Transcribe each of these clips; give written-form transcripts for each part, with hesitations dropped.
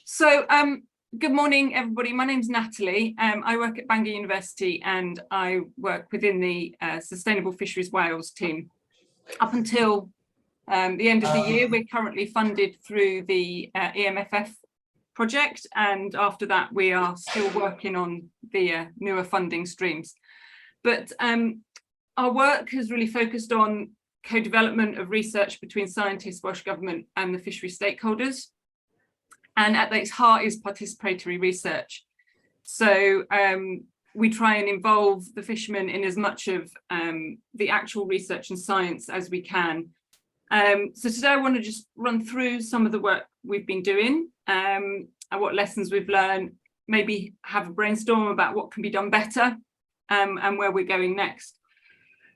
So, good morning, everybody. My name's Natalie. I work at Bangor University and I work within the Sustainable Fisheries Wales team. Up until the end of the year, we're currently funded through the EMFF project, and after that, we are still working on the newer funding streams. But our work has really focused on co-development of research between scientists, Welsh Government and the fishery stakeholders. And at its heart is participatory research. So we try and involve the fishermen in as much of the actual research and science as we can. So today I want to just run through some of the work we've been doing and what lessons we've learned, maybe have a brainstorm about what can be done better and where we're going next.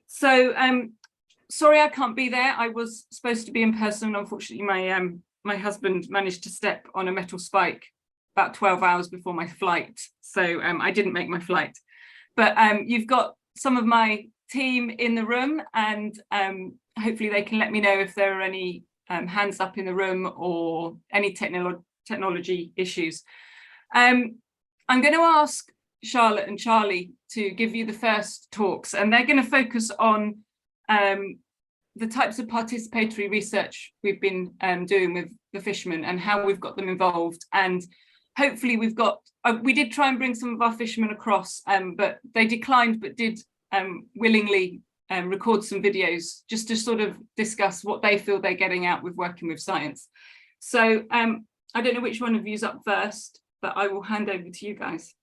So sorry I can't be there. I was supposed to be in person. Unfortunately, my husband managed to step on a metal spike about 12 hours before my flight. So I didn't make my flight. But you've got some of my team in the room, and hopefully they can let me know if there are any hands up in the room or any technology issues. I'm going to ask Charlotte and Charlie to give you the first talks, and they're going to focus on the types of participatory research we've been doing with the fishermen and how we've got them involved. And hopefully we did try and bring some of our fishermen across, but they declined, but did willingly record some videos just to sort of discuss what they feel they're getting out with working with science. So I don't know which one of you's up first, but I will hand over to you guys.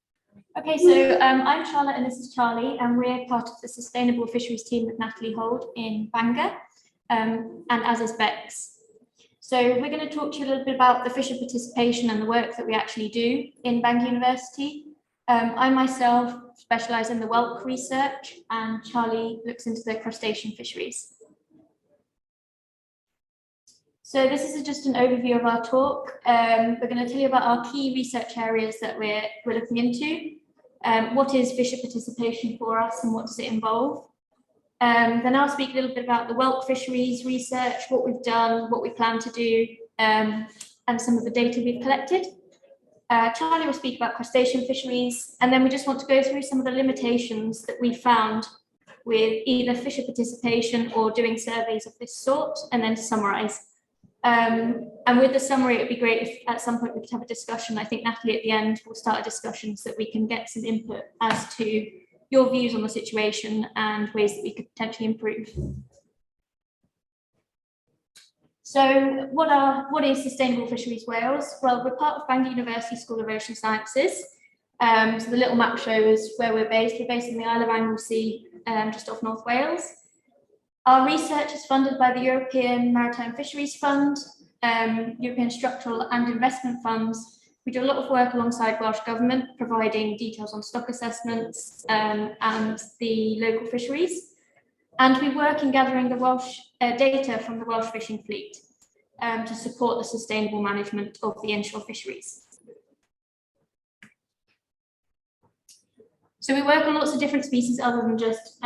Okay, so I'm Charlotte and this is Charlie, and we're part of the Sustainable Fisheries team that Natalie holds in Bangor, and as is Bex. So we're going to talk to you a little bit about the fisher participation and the work that we actually do in Bangor University. I myself specialise in the whelk research, and Charlie looks into the crustacean fisheries. So this is just an overview of our talk. We're going to tell you about our key research areas that we're looking into. What is fisher participation for us and what does it involve? Then I'll speak a little bit about the whelk fisheries research, what we've done, what we plan to do, and some of the data we've collected. Charlie will speak about crustacean fisheries, and then we just want to go through some of the limitations that we found with either fisher participation or doing surveys of this sort, and then to summarise. And with the summary, it would be great if at some point we could have a discussion. I think Natalie at the end will start a discussion so that we can get some input as to your views on the situation and ways that we could potentially improve. So what is Sustainable Fisheries Wales? Well, we're part of Bangor University School of Ocean Sciences. So the little map shows where we're based. We're based in the Isle of Anglesey, just off North Wales. Our research is funded by the European Maritime Fisheries Fund, European Structural and Investment Funds. We do a lot of work alongside Welsh Government, providing details on stock assessments and the local fisheries. And we work in gathering the Welsh data from the Welsh fishing fleet to support the sustainable management of the inshore fisheries. So we work on lots of different species other than just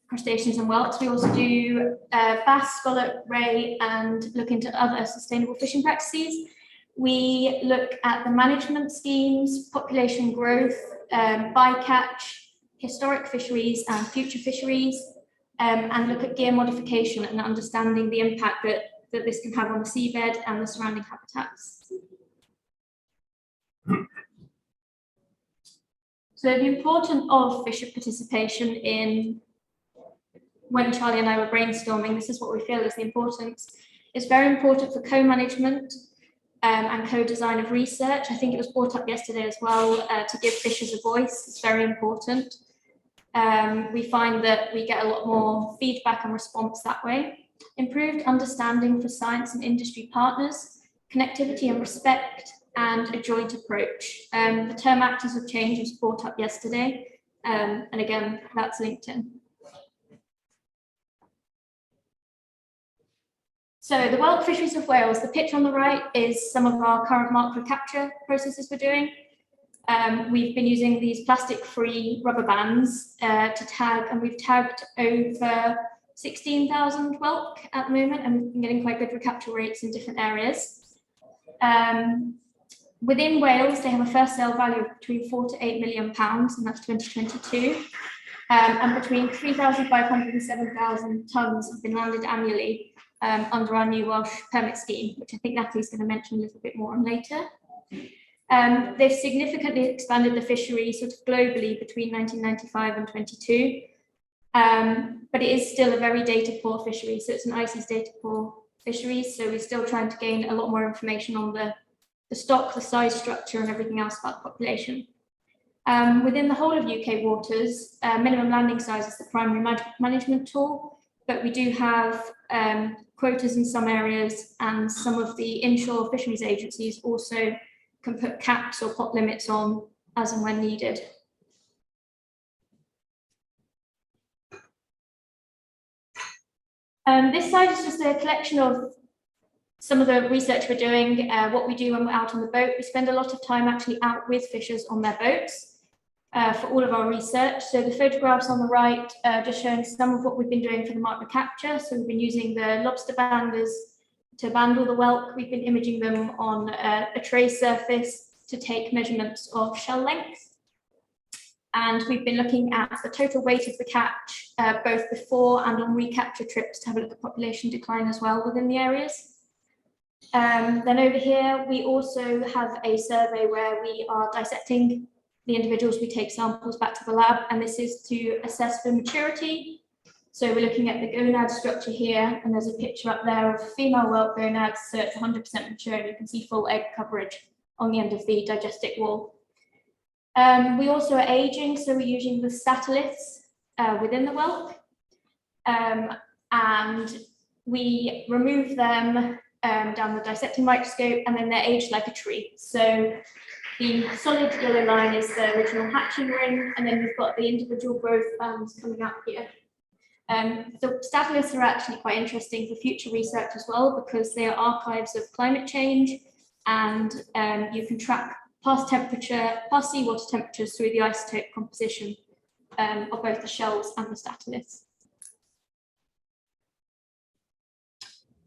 crustaceans and whelks. We also do bass, scallop, ray, and look into other sustainable fishing practices. We look at the management schemes, population growth, bycatch, historic fisheries and future fisheries, and look at gear modification and understanding the impact that this can have on the seabed and the surrounding habitats. So the importance of fisher participation in when Charlie and I were brainstorming, this is what we feel is the importance. It's very important for co-management and co-design of research. I think it was brought up yesterday as well, to give fishers a voice. It's very important. We find that we get a lot more feedback and response that way. Improved understanding for science and industry partners, connectivity and respect, and a joint approach. The term actors of change was brought up yesterday, and again, that's LinkedIn. So the whelk fisheries of Wales, the picture on the right is some of our current mark recapture processes we're doing. We've been using these plastic-free rubber bands to tag, and we've tagged over 16,000 whelk at the moment, and we've been getting quite good recapture rates in different areas. Within Wales, they have a first sale value of between £4 to £8 million, and that's 2022. And between 3,500 and 7,000 tonnes have been landed annually under our new Welsh permit scheme, which I think Natalie's going to mention a little bit more on later. They've significantly expanded the fishery sort of globally between 1995 and 22, but it is still a very data poor fishery. So it's an ICES data poor fishery. So we're still trying to gain a lot more information on the stock, the size structure and everything else about the population. Within the whole of UK waters, minimum landing size is the primary management tool, but we do have quotas in some areas, and some of the inshore fisheries agencies also can put caps or pot limits on as and when needed. This slide is just a collection of some of the research we're doing, what we do when we're out on the boat. We spend a lot of time actually out with fishers on their boats for all of our research. So the photographs on the right just showing some of what we've been doing for the mark recapture. So we've been using the lobster banders to bandle the whelk. We've been imaging them on a tray surface to take measurements of shell length. And we've been looking at the total weight of the catch, both before and on recapture trips, to have a look at population decline as well within the areas. Then over here, we also have a survey where we are dissecting the individuals. We take samples back to the lab, and this is to assess for maturity. So we're looking at the gonad structure here, and there's a picture up there of female whelk gonads, so it's 100% mature, and you can see full egg coverage on the end of the digestic wall. We also are aging, so we're using the statoliths within the whelk, and we remove them down the dissecting microscope, and then they're aged like a tree. So the solid yellow line is the original hatching ring, and then we've got the individual growth bands coming up here. So statoliths are actually quite interesting for future research as well, because they are archives of climate change, and you can track past seawater temperatures through the isotope composition of both the shells and the statoliths.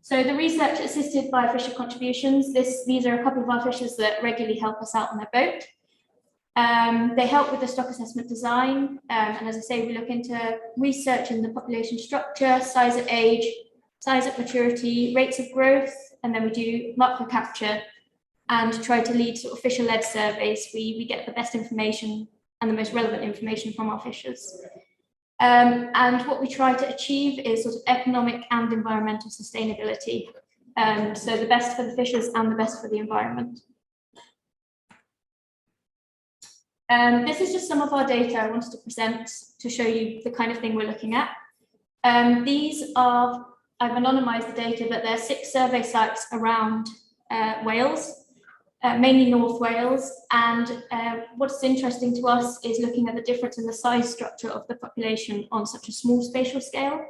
So the research assisted by fisher contributions, these are a couple of our fishers that regularly help us out on their boat. They help with the stock assessment design, and as I say, we look into research in the population structure, size at age, size at maturity, rates of growth, and then we do mark recapture and try to lead sort of fisher-led surveys. We get the best information and the most relevant information from our fishers. And what we try to achieve is sort of economic and environmental sustainability. So the best for the fishers and the best for the environment. This is just some of our data I wanted to present to show you the kind of thing we're looking at. These are, I've anonymized the data, but there are 6 survey sites around Wales, mainly North Wales, and what's interesting to us is looking at the difference in the size structure of the population on such a small spatial scale.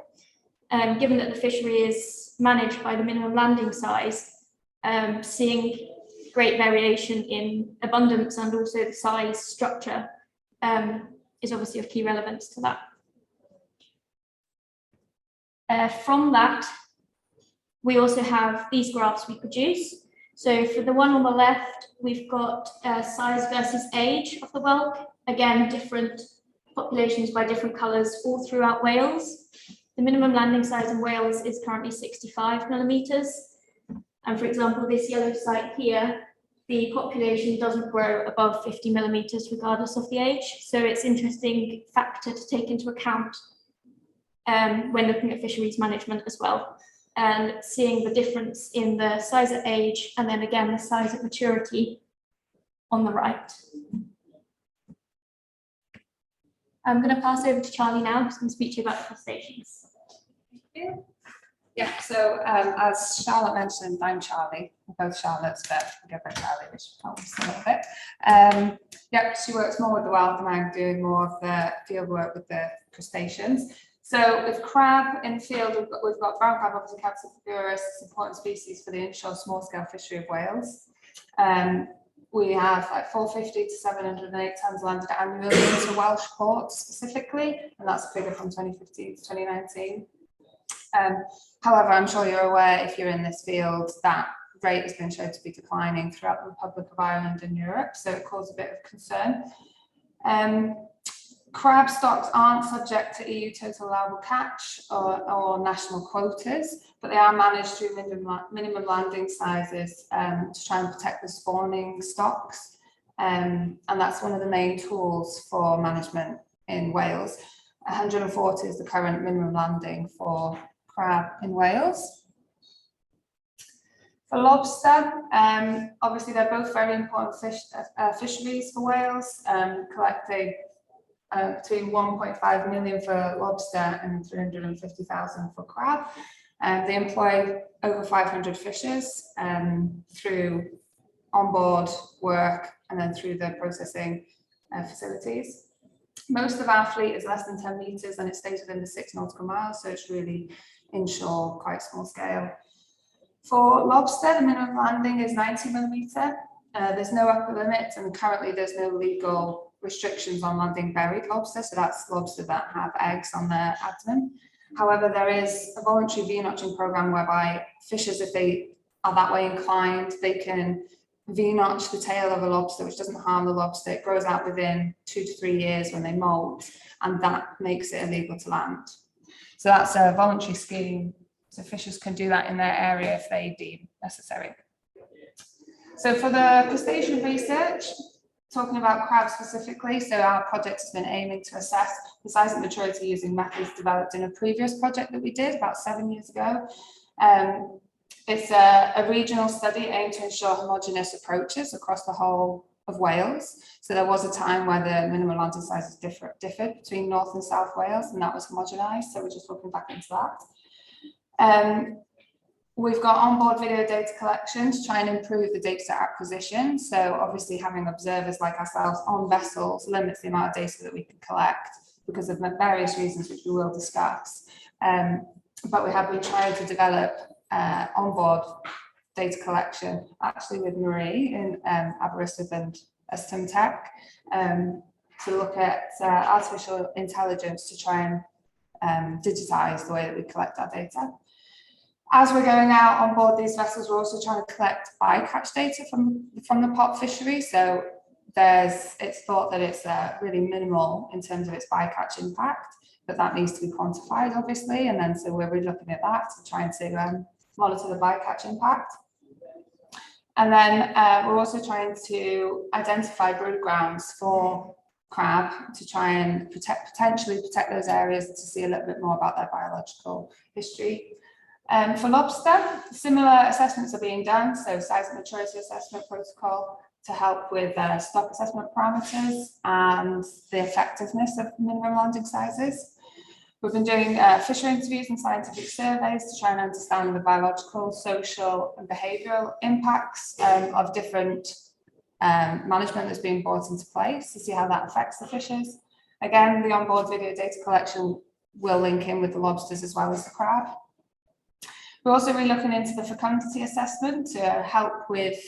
Given that the fishery is managed by the minimum landing size, seeing great variation in abundance and also the size structure is obviously of key relevance to that. From that, we also have these graphs we produce. So for the one on the left, we've got size versus age of the whelk. Again, different populations by different colours all throughout Wales. The minimum landing size in Wales is currently 65 millimetres. And for example, this yellow site here, the population doesn't grow above 50 millimetres regardless of the age. So it's an interesting factor to take into account when looking at fisheries management as well. And seeing the difference in the size at age, and then again the size at maturity on the right. I'm going to pass over to Charlie now, who's going to speak to you about the crustaceans. Thank you. Yeah, so as Charlotte mentioned, I'm Charlie. We're both Charlottes, but I go by Charlie, which helps a little bit. Yeah, she works more with the whelk, and I'm doing more of the field work with the crustaceans. So with crab in the field, we've got brown crab, obviously Capsifuris, important species for the inshore small-scale fishery of Wales. We have like 450 to 708 tonnes landed annually into Welsh ports specifically, and that's a figure from 2015 to 2019. However, I'm sure you're aware, if you're in this field, that rate has been shown to be declining throughout the Republic of Ireland and Europe, so it caused a bit of concern. Crab stocks aren't subject to EU total allowable catch or national quotas, but they are managed through minimum landing sizes to try and protect the spawning stocks. And that's one of the main tools for management in Wales. 140 is the current minimum landing for crab in Wales. For lobster, obviously they're both very important fisheries for Wales, collecting between 1.5 million for lobster and 350,000 for crab. They employ over 500 fishers through onboard work and then through the processing facilities. Most of our fleet is less than 10 meters and it stays within the 6 nautical miles, so it's really inshore, quite small scale. For lobster, the minimum landing is 90 millimeter. There's no upper limit, and currently there's no legal restrictions on landing buried lobster, so that's lobster that have eggs on their abdomen. However, there is a voluntary V-notching program whereby fishers, if they are that way inclined, they can V-notch the tail of a lobster, which doesn't harm the lobster. It grows out within 2 to 3 years when they molt, and that makes it illegal to land. So that's a voluntary scheme, so fishers can do that in their area if they deem necessary. So for the crustacean research, talking about crab specifically, so our project has been aiming to assess the size and maturity using methods developed in a previous project that we did about 7 years ago. It's a regional study aimed to ensure homogeneous approaches across the whole of Wales. So there was a time where the minimum landing sizes differed between North and South Wales, and that was homogenised. So we're just looking back into that. We've got onboard video data collection to try and improve the data acquisition. So obviously having observers like ourselves on vessels limits the amount of data that we can collect because of various reasons, which we will discuss. But we have been trying to develop onboard data collection actually with Marie in Aberystwyth and Tech to look at artificial intelligence to try and digitize the way that we collect our data. As we're going out on board these vessels, we're also trying to collect bycatch data from the pot fishery. So it's thought that it's really minimal in terms of its bycatch impact, but that needs to be quantified, obviously. And then so we're looking at that to try and to monitor the bycatch impact. And then we're also trying to identify brood grounds for crab to try and potentially protect those areas to see a little bit more about their biological history. For lobster, similar assessments are being done, so size and maturity assessment protocol to help with stock assessment parameters and the effectiveness of minimum landing sizes. We've been doing fisher interviews and scientific surveys to try and understand the biological, social and behavioural impacts of different management that's being brought into place to see how that affects the fishes. Again, the onboard video data collection will link in with the lobsters as well as the crab. We're also really looking into the fecundity assessment to help with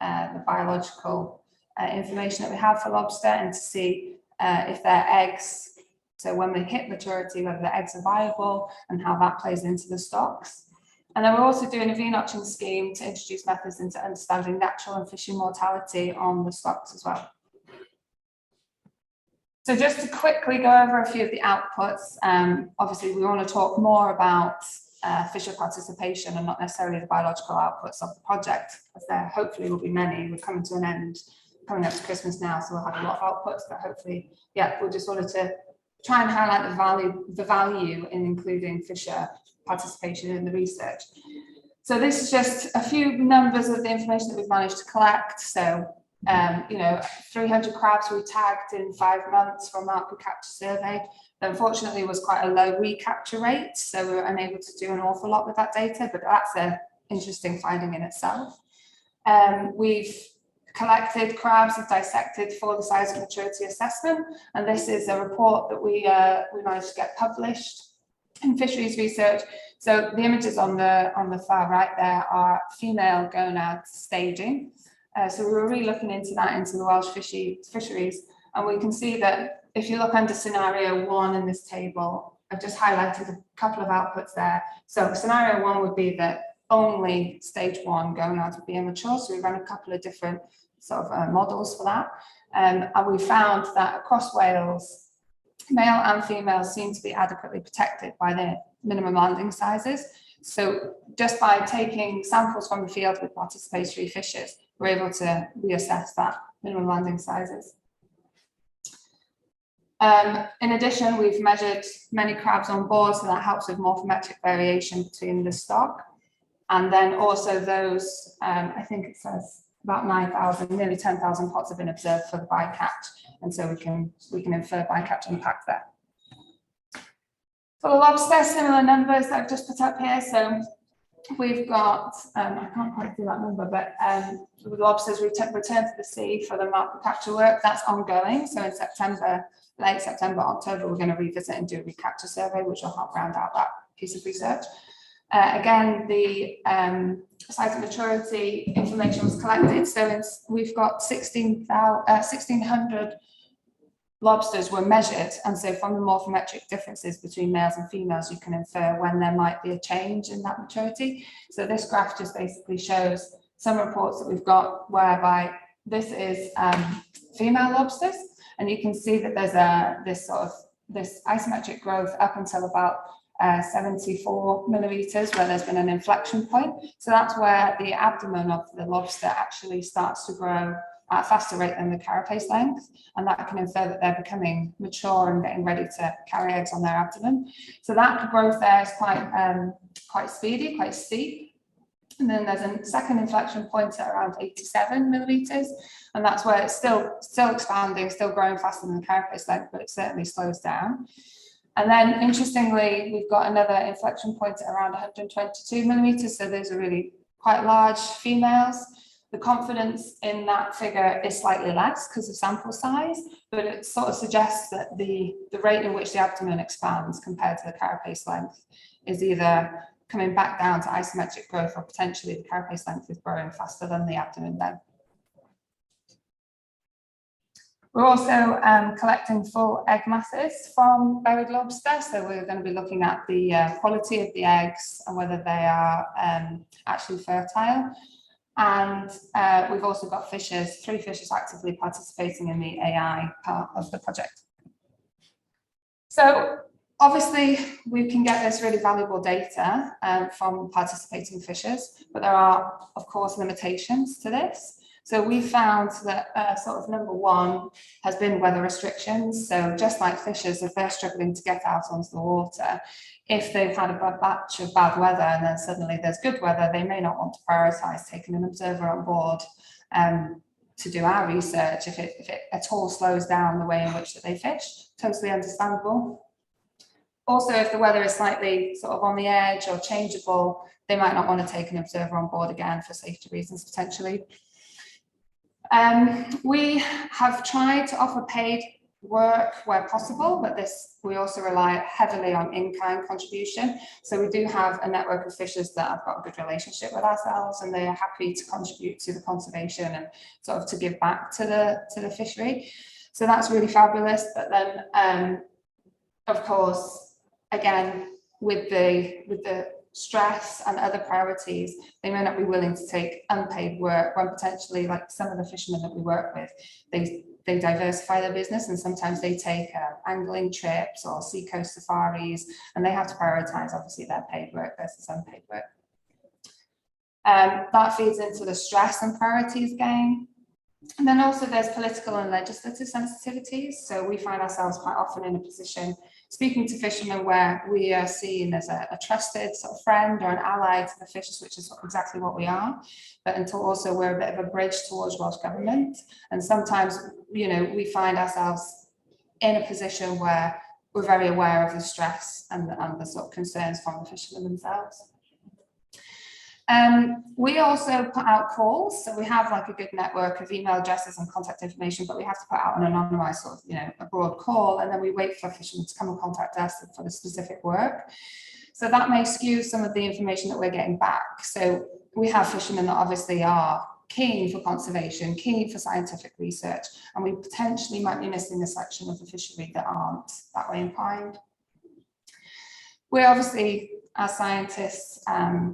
the biological information that we have for lobster and to see if their eggs, so when they hit maturity, whether the eggs are viable and how that plays into the stocks. And then we're also doing a V-notching scheme to introduce methods into understanding natural and fishing mortality on the stocks as well. So just to quickly go over a few of the outputs, obviously we want to talk more about fisher participation and not necessarily the biological outputs of the project, as there hopefully will be many. We're coming to an end, coming up to Christmas now, so we'll have a lot of outputs, but hopefully, yeah, we just wanted to try and highlight the value in including fisher participation in the research. So this is just a few numbers of the information that we've managed to collect. So, 300 crabs we tagged in 5 months from our capture survey. Unfortunately, was quite a low recapture rate, so we were unable to do an awful lot with that data, but that's an interesting finding in itself. We've collected crabs and dissected for the size and maturity assessment, and this is a report that we managed to get published in fisheries research. So the images on the far right there are female gonad staging. So we were really looking into that into the Welsh fisheries, and we can see that if you look under scenario 1 in this table, I've just highlighted a couple of outputs there. So scenario 1 would be that only stage 1 going out of being mature. So we ran a couple of different sort of models for that. And we found that across Wales, male and female seem to be adequately protected by the minimum landing sizes. So just by taking samples from the field with participatory fishes, we're able to reassess that minimum landing sizes. In addition, we've measured many crabs on board, so that helps with morphometric variation between the stock. And then also those, I think it says about 9,000, nearly 10,000 pots have been observed for the bycatch. And so we can infer bycatch impact there. For the lobster, similar numbers that I've just put up here. So we've got, I can't quite do that number, but with lobsters, we returned to the sea for the market capture work. That's ongoing. So in September, late September, October, we're going to revisit and do a recapture survey, which will help round out that piece of research. Again, the size of maturity information was collected. So we've got 1,600 lobsters were measured. And so from the morphometric differences between males and females, you can infer when there might be a change in that maturity. So this graph just basically shows some reports that we've got whereby this is female lobsters. And you can see that there's this isometric growth up until about 74 millimeters, where there's been an inflection point. So that's where the abdomen of the lobster actually starts to grow at a faster rate than the carapace length, and that can infer that they're becoming mature and getting ready to carry eggs on their abdomen. So that growth there is quite speedy, quite steep. And then there's a second inflection point at around 87 millimeters, and that's where it's still expanding, still growing faster than the carapace length, but it certainly slows down. And then interestingly, we've got another inflection point at around 122 millimeters. So those are really quite large females. The confidence in that figure is slightly less because of sample size, but it sort of suggests that the rate in which the abdomen expands compared to the carapace length is either coming back down to isometric growth, or potentially the carapace length is growing faster than the abdomen then. We're also collecting full egg masses from buried lobster. So we're going to be looking at the quality of the eggs and whether they are actually fertile. And we've also got 3 fishers actively participating in the AI part of the project. So obviously we can get this really valuable data from participating fishers, but there are, of course, limitations to this. So we found that sort of number 1 has been weather restrictions. So just like fishers, if they're struggling to get out onto the water, if they've had a batch of bad weather and then suddenly there's good weather, they may not want to prioritise taking an observer on board to do our research if it at all slows down the way in which that they fish. Totally understandable. Also, if the weather is slightly sort of on the edge or changeable, they might not want to take an observer on board again for safety reasons potentially. We have tried to offer paid work where possible, but we also rely heavily on in-kind contribution. So we do have a network of fishers that have got a good relationship with ourselves, and they are happy to contribute to the conservation and sort of to give back to the fishery. So that's really fabulous. But then, of course, again, with the stress and other priorities, they may not be willing to take unpaid work when potentially, like some of the fishermen that we work with, they diversify their business, and sometimes they take angling trips or seacoast safaris, and they have to prioritize obviously their paid work versus unpaid work. That feeds into the stress and priorities game. And then also there's political and legislative sensitivities. So we find ourselves quite often in a position speaking to fishermen where we are seen as a trusted sort of friend or an ally to the fishers, which is exactly what we are, but until also we're a bit of a bridge towards Welsh government. And sometimes, you know, we find ourselves in a position where we're very aware of the stress and the sort of concerns from the fishermen themselves. We also put out calls, so we have like a good network of email addresses and contact information, but we have to put out an anonymized sort of, you know, a broad call, and then we wait for fishermen to come and contact us for the specific work. So that may skew some of the information that we're getting back. So we have fishermen that obviously are keen for conservation, keen for scientific research, and we potentially might be missing a section of the fishery that aren't that way inclined. We obviously as scientists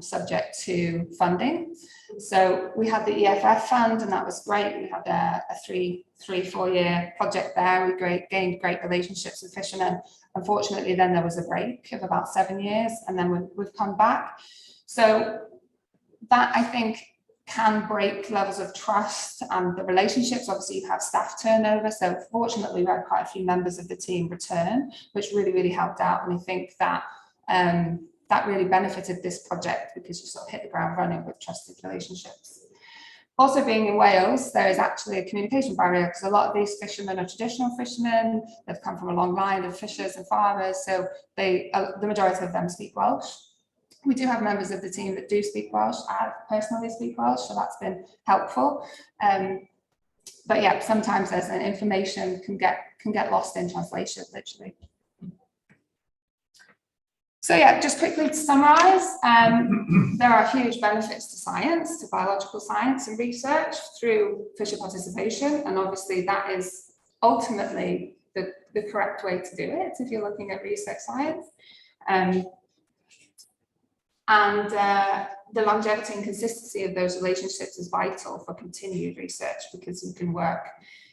subject to funding. So we had the EFF fund, and that was great. We had a 4-year project there. We gained great relationships with fishermen. Unfortunately, then there was a break of about 7 years, and then we've come back. So that, I think, can break levels of trust and the relationships. Obviously, you have staff turnover. So fortunately, we had quite a few members of the team return, which really, really helped out. And I think that that really benefited this project, because you sort of hit the ground running with trusted relationships. Also, being in Wales, there is actually a communication barrier, because a lot of these fishermen are traditional fishermen. They've come from a long line of fishers and farmers, so the majority of them speak Welsh. We do have members of the team that do speak Welsh. I personally speak Welsh, so that's been helpful. But yeah, sometimes there's an information can get lost in translation, literally. So yeah, just quickly to summarize, there are huge benefits to science, to biological science and research through fisher participation. And obviously that is ultimately the correct way to do it if you're looking at research science. The longevity and consistency of those relationships is vital for continued research, because you can work,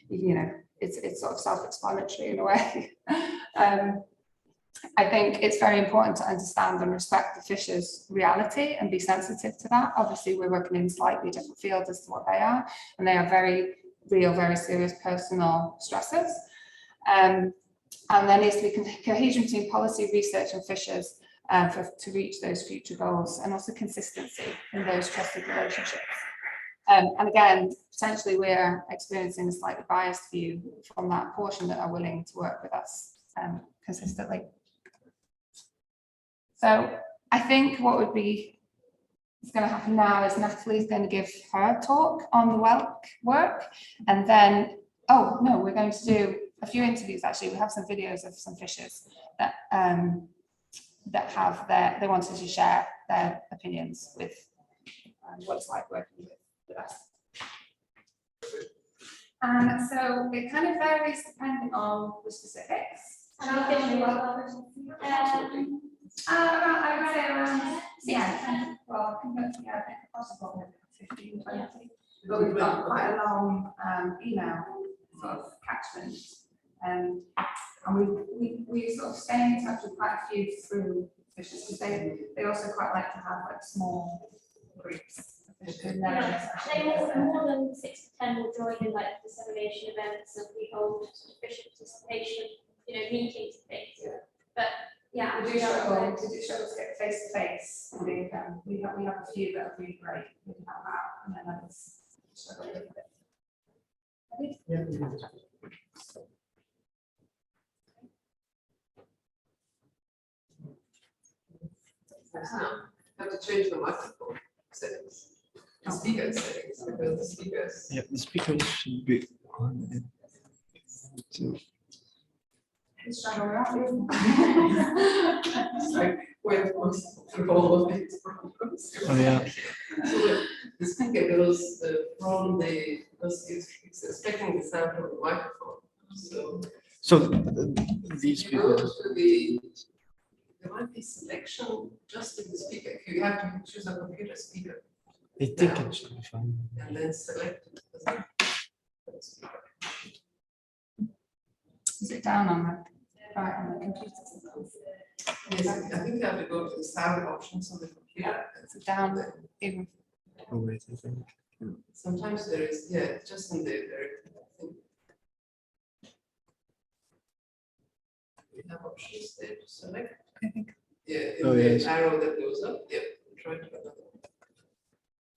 you know, it's sort of self-explanatory in a way. I think it's very important to understand and respect the fishers' reality and be sensitive to that. Obviously, we're working in slightly different fields as to what they are, and they are very real, very serious personal stresses. And there needs to be cohesion between policy, research and fishers to reach those future goals, and also consistency in those trusted relationships. And again, potentially we're experiencing a slightly biased view from that portion that are willing to work with us consistently. So I think what is going to happen now is Natalie's going to give her talk on the whelk work, and then, oh no, we're going to do a few interviews. Actually, we have some videos of some fishers that they wanted to share their opinions with what it's like working with us. And so it kind of varies depending on the specifics. I would say around, yeah, well, I think possible 15, 20. But we've got quite a long email sort of catchment. And we sort of stay in touch with quite a few through fishers, because they also quite like to have like small groups. More than 6 to 10 will join in like dissemination events, and we hold fisher participation, meetings and things. But yeah, we do struggle to get face to face. We have a few that are really great. We can help out, and then others struggle a little bit. Yeah. Have to change the microphone settings. The speaker settings, because the speakers. Yeah, the speakers should be on it. So. Like with most all of these problems. Oh yeah. So the speaker goes from because it's expecting the sound from the microphone. So These people. There might be selection just in the speaker. If you have to choose a computer speaker. I think it should be fine. And then select Is it down on the computer? Yes, I think you have to go to the sound options on the computer. It's down even. Oh wait, I think. Sometimes there is, yeah, just in there. We have options there to select. I think. Yeah, in Oh, the yes. arrow that goes up. Yep, try to another one.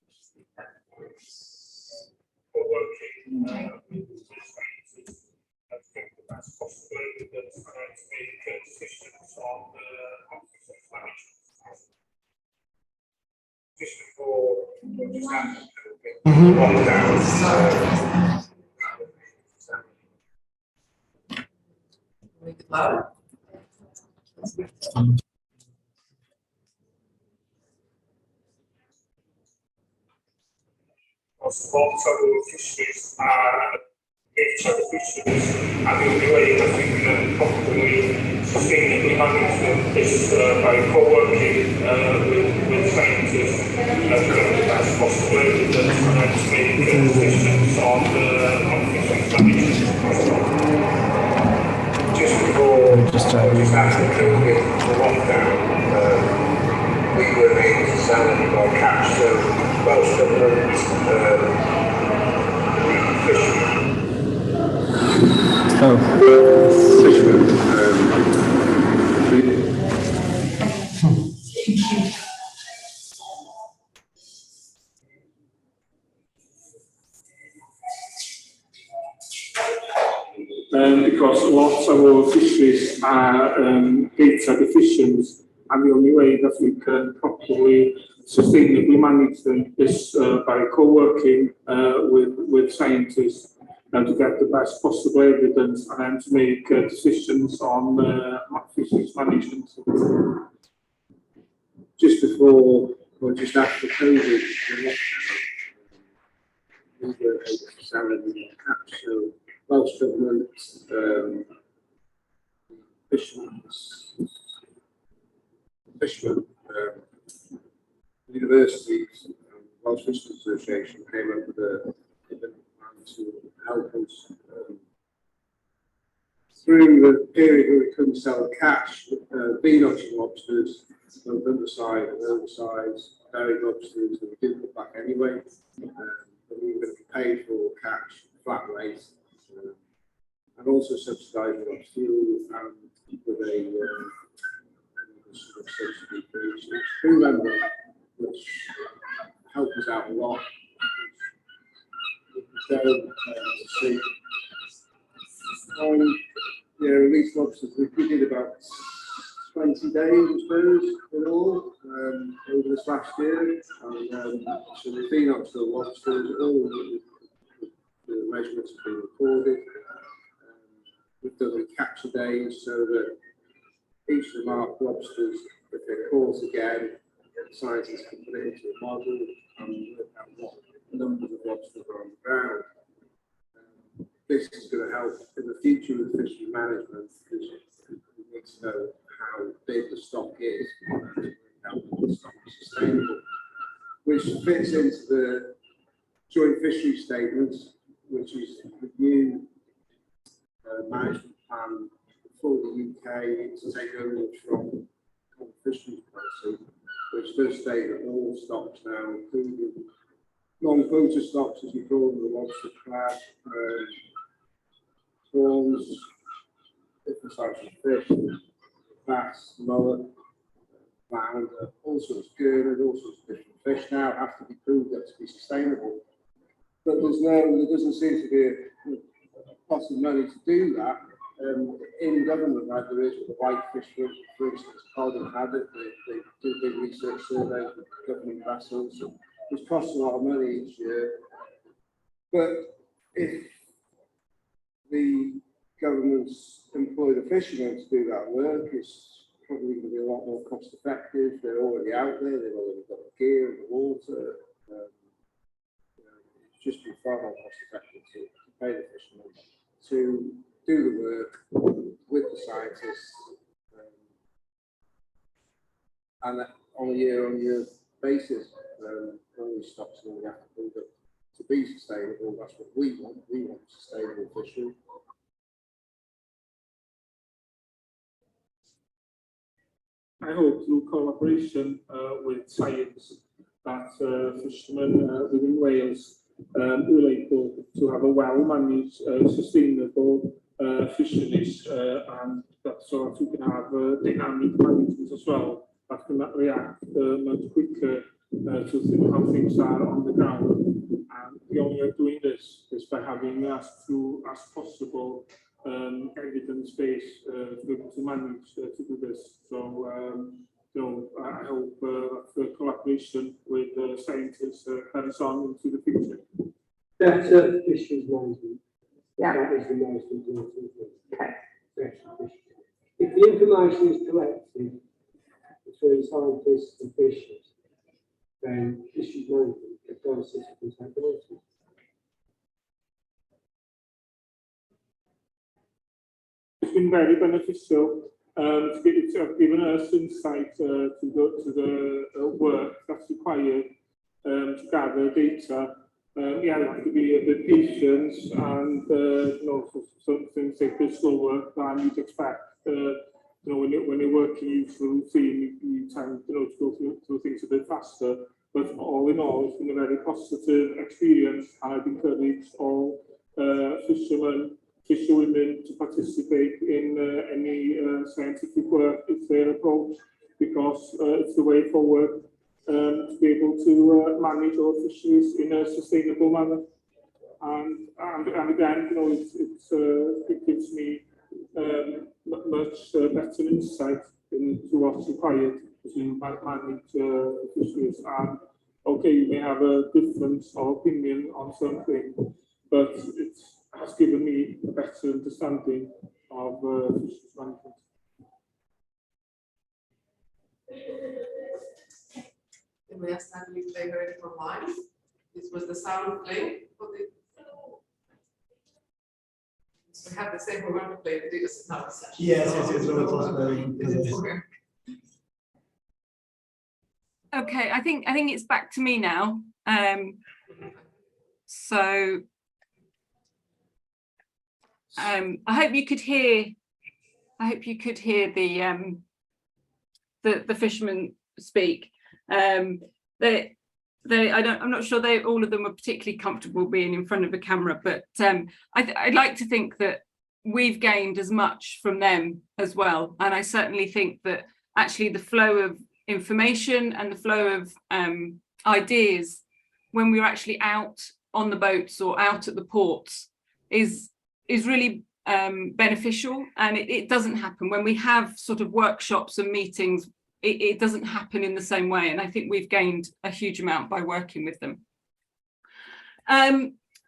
See if that works. For working, Okay. I think the best possibility that trying to make decisions on the management. Just before one down. Make it louder. Responsible fisheries are if each other fisheries, and the only way that we can properly sustainably manage them is by co-working with scientists to get the best possible evidence and to make decisions on fisheries management. Just before, just after COVID, the lockdown, we were able to sell our catch, so Welsh government fishermen. Because lots of our fisheries are data deficient, and the only way that we can properly sustainably manage them is by co-working with scientists and to get the best possible evidence and then to make decisions on fisheries management. Just before or just after COVID, we were able to sell in the catch, so Welsh government, fishermen, universities, Welsh Fishermen's Association came up with a plan to help us through the period where we couldn't sell catch, bean auction lobsters, both undersized and oversized, berry lobsters that we didn't put back anyway, but we were going to be paid for catch flat rate, and also subsidising our fuel and with a sort of subsidy for each crew member, which helped us out a lot. We could go to see release lobsters. We did about 20 days, I suppose, in all over this last year. And so the phenotypes of the lobsters, all the measurements have been recorded. We've done capture days so that each of the marked lobsters, if they're caught again, scientists can put it into a model and work out what numbers of lobsters are on the ground. This is going to help in the future with fishery management because we need to know how big the stock is and how the stock is sustainable, which fits into the joint fishery statements, which is the new management plan for the UK to take over from common fisheries policy, which does state that all stocks now, including non-quota stocks, as we call them, the lobster, crab, prawns, different types of fish, bass, mullet, flounder, all sorts of gurnard, all sorts of different fish now have to be proved that to be sustainable. But there doesn't seem to be a pot of money to do that in government like there is with the whitefish, for instance. Cardiff had it, they do a big research survey with governing vessels, which costs a lot of money each year. But if the governments employ the fishermen to do that work, it's probably going to be a lot more cost effective. They're already out there, they've already got the gear and the water. It's just be far more cost effective to pay the fishermen to do the work with the scientists and on a year-on-year basis. All these stocks and all we have to prove it to be sustainable. That's what we want. We want sustainable fishery. I hope through collaboration with science that fishermen within Wales will able to have a well-managed, sustainable fisheries, and that sort of we can have dynamic management as well that can react much quicker to think how things are on the ground. And the only way of doing this is by having as few as possible evidence base to be able to manage to do this. So, I hope the collaboration with scientists carries on into the future. Better fisheries management. Yeah. That is the most important thing. Okay. If the information is collected between scientists and fishers, then fisheries management can process accountability. been very beneficial. It's given us insight to the work that's required to gather data. Yeah, you have to be a bit patient, and you know, some things take a bit slower than you'd expect. You know, when you're working through routine, you tend, you know, to go through things a bit faster. But all in all, it's been a very positive experience, and I'd encourage all fishermen, fisherwomen to participate in any scientific work if they're approached, because it's the way forward to be able to manage our fisheries in a sustainable manner. And again, you know, it gives me much better insight into what's required to manage fisheries. And okay, you may have a difference of opinion on something, but it has given me a better understanding of fisheries management. Can we ask Natalie to play her from line? This was the sound playing for the. So we have the same, we're going to play the data now. Yes, no, it was very Okay, I think it's back to me now. So I hope you could hear. I hope you could hear the fishermen speak. I'm not sure all of them were particularly comfortable being in front of a camera, but I'd like to think that we've gained as much from them as well. And I certainly think that actually the flow of information and the flow of ideas when we're actually out on the boats or out at the ports is really beneficial, and it doesn't happen when we have sort of workshops and meetings. It doesn't happen in the same way, and I think we've gained a huge amount by working with them.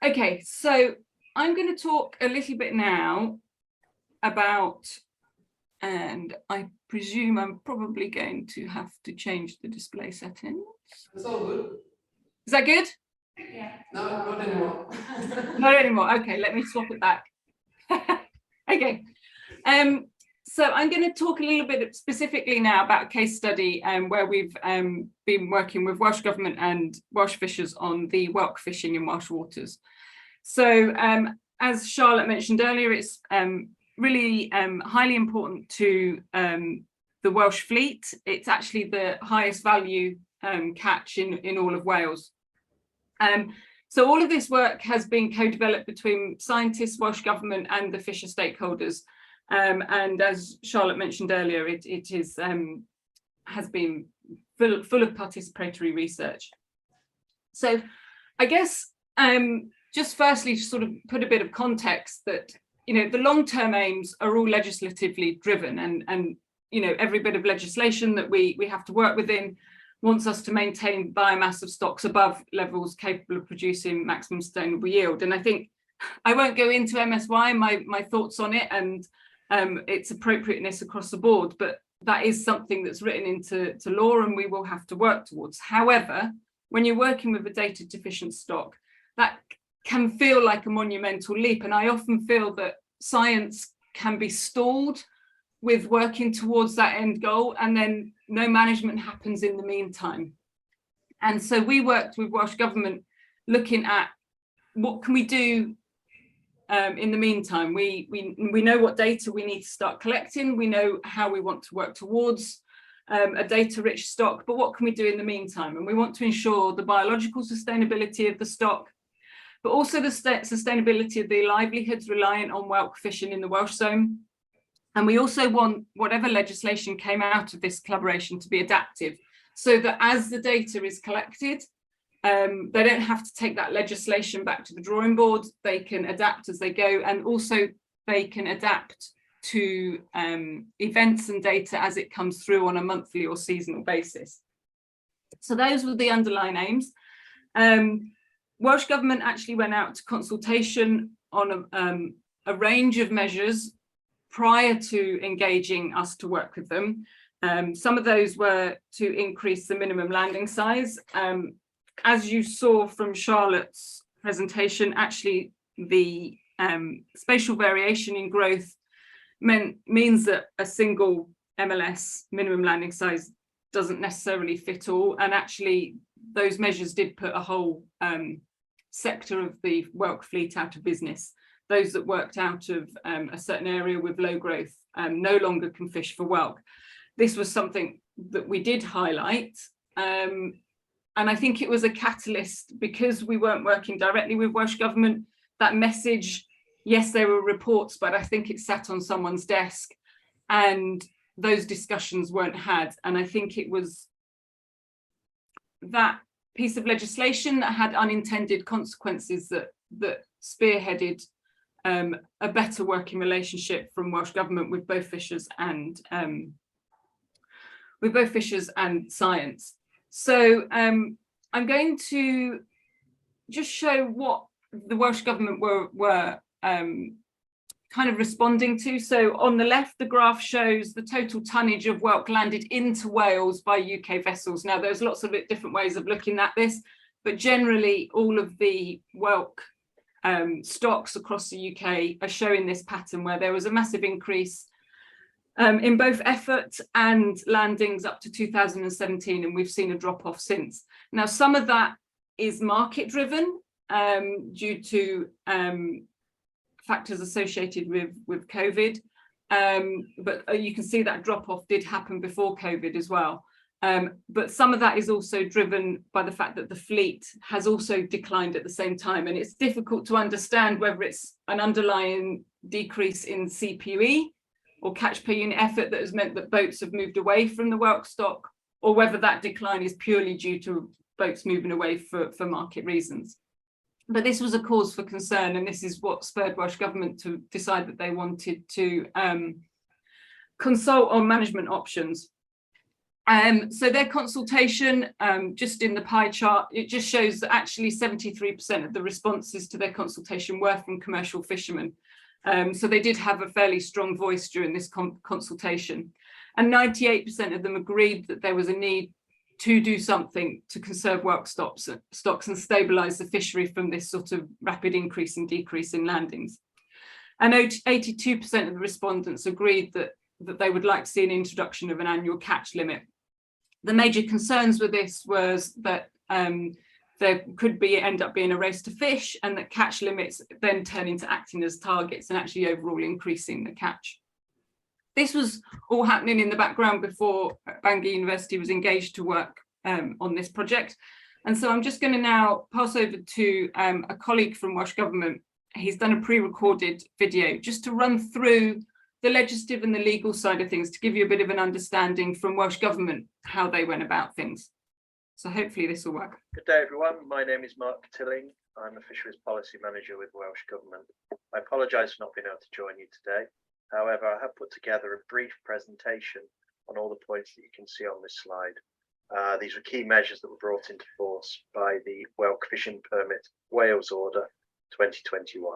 Okay, so I'm going to talk a little bit now about, and I presume I'm probably going to have to change the display settings. It's all good. Is that good? Yeah. No, not anymore. Not anymore. Okay, let me swap it back. Okay. So I'm going to talk a little bit specifically now about a case study where we've been working with Welsh Government and Welsh fishers on the whelk fishing in Welsh waters. So as Charlotte mentioned earlier, it's really highly important to the Welsh fleet. It's actually the highest value catch in all of Wales. So all of this work has been co-developed between scientists, Welsh Government and the fisher stakeholders. And as Charlotte mentioned earlier, it is has been full of participatory research. So I guess just firstly to sort of put a bit of context that, you know, the long-term aims are all legislatively driven, and you know, every bit of legislation that we have to work within wants us to maintain biomass of stocks above levels capable of producing maximum sustainable yield. And I think I won't go into MSY, my thoughts on it and its appropriateness across the board, but that is something that's written into law and we will have to work towards. However, when you're working with a data deficient stock, that can feel like a monumental leap. And I often feel that science can be stalled with working towards that end goal, and then no management happens in the meantime. And so we worked with Welsh Government looking at what can we do in the meantime. We know what data we need to start collecting. We know how we want to work towards a data-rich stock, but what can we do in the meantime? And we want to ensure the biological sustainability of the stock, but also the sustainability of the livelihoods reliant on whelk fishing in the Welsh zone. And we also want whatever legislation came out of this collaboration to be adaptive, so that as the data is collected, they don't have to take that legislation back to the drawing board. They can adapt as they go, and also they can adapt to events and data as it comes through on a monthly or seasonal basis. So those were the underlying aims. Welsh Government actually went out to consultation on a range of measures prior to engaging us to work with them. Some of those were to increase the minimum landing size. As you saw from Charlotte's presentation, actually the spatial variation in growth means that a single MLS minimum landing size doesn't necessarily fit all, and actually those measures did put a whole sector of the whelk fleet out of business. Those that worked out of a certain area with low growth no longer can fish for whelk. This was something that we did highlight, and I think it was a catalyst because we weren't working directly with Welsh Government. That message, yes, there were reports, but I think it sat on someone's desk and those discussions weren't had. And I think it was that piece of legislation that had unintended consequences that spearheaded a better working relationship from Welsh Government with both fishers and science. So I'm going to just show what the Welsh Government were kind of responding to. So on the left, the graph shows the total tonnage of whelk landed into Wales by UK vessels. Now, there's lots of different ways of looking at this, but generally all of the whelk stocks across the UK are showing this pattern where there was a massive increase in both effort and landings up to 2017, and we've seen a drop off since. Now, some of that is market driven due to factors associated with COVID, but you can see that drop off did happen before COVID as well. But some of that is also driven by the fact that the fleet has also declined at the same time, and it's difficult to understand whether it's an underlying decrease in CPE or catch per unit effort that has meant that boats have moved away from the whelk stock, or whether that decline is purely due to boats moving away for market reasons. But this was a cause for concern, and this is what spurred Welsh Government to decide that they wanted to consult on management options. So their consultation, just in the pie chart, it just shows that actually 73% of the responses to their consultation were from commercial fishermen. So they did have a fairly strong voice during this consultation. And 98% of them agreed that there was a need to do something to conserve whelk stocks and stabilise the fishery from this sort of rapid increase and decrease in landings. And 82% of the respondents agreed that they would like to see an introduction of an annual catch limit. The major concerns with this was that there could end up being a race to fish, and that catch limits then turn into acting as targets and actually overall increasing the catch. This was all happening in the background before Bangor University was engaged to work on this project. And so I'm just going to now pass over to a colleague from Welsh Government. He's done a pre-recorded video just to run through the legislative and the legal side of things, to give you a bit of an understanding from Welsh Government how they went about things. So hopefully this will work. Good day, everyone. My name is Mark Tilling. I'm a Fisheries Policy Manager with Welsh Government. I apologise for not being able to join you today. However, I have put together a brief presentation on all the points that you can see on this slide. These were key measures that were brought into force by the Whelk Fishing Permit Wales Order 2021.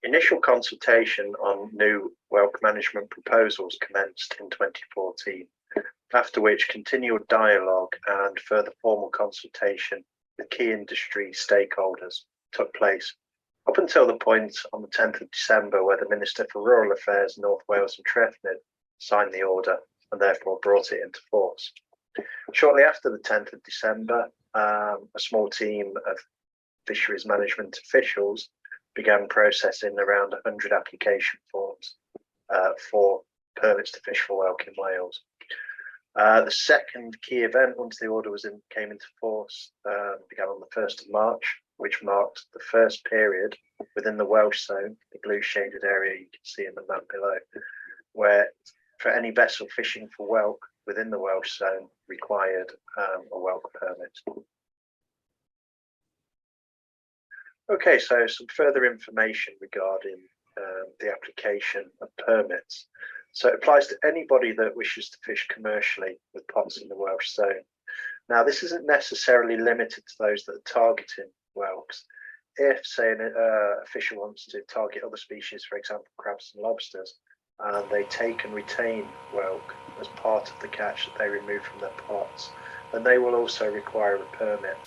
Initial consultation on new whelk management proposals commenced in 2014, after which continual dialogue and further formal consultation with key industry stakeholders took place, up until the point on the 10th of December where the Minister for Rural Affairs, North Wales and Trefnyd signed the order and therefore brought it into force. Shortly after the 10th of December, a small team of fisheries management officials began processing around 100 application forms for permits to fish for whelk in Wales. The second key event, once the order came into force, began on the 1st of March, which marked the first period within the Welsh zone, the blue shaded area you can see in the map below, where for any vessel fishing for whelk within the Welsh zone required a whelk permit. Okay, so some further information regarding the application of permits. So it applies to anybody that wishes to fish commercially with pots in the Welsh zone. Now, this isn't necessarily limited to those that are targeting whelks. If, say, a fisher wants to target other species, for example, crabs and lobsters, and they take and retain whelk as part of the catch that they remove from their pots, then they will also require a permit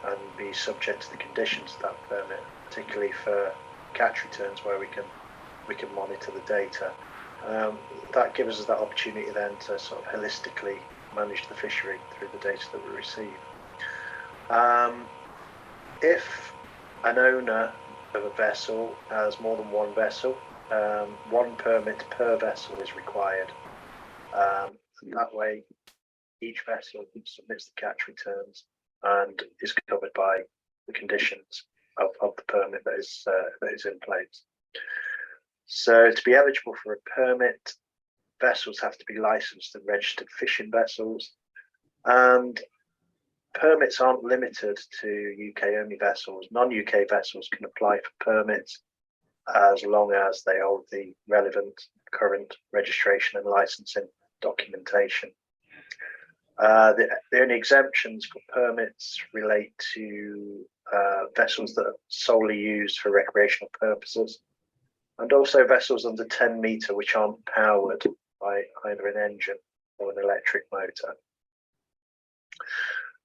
and be subject to the conditions of that permit, particularly for catch returns where we can we can monitor the data. That gives us that opportunity then to sort of holistically manage the fishery through the data that we receive. If an owner of a vessel has more than one vessel, one permit per vessel is required. That way, each vessel submits the catch returns and is covered by the conditions of the permit that is in place. So to be eligible for a permit, vessels have to be licensed and registered fishing vessels, and permits aren't limited to UK only vessels. Non-UK vessels can apply for permits as long as they hold the relevant current registration and licensing documentation. The only exemptions for permits relate to vessels that are solely used for recreational purposes, and also vessels under 10 metre which aren't powered by either an engine or an electric motor.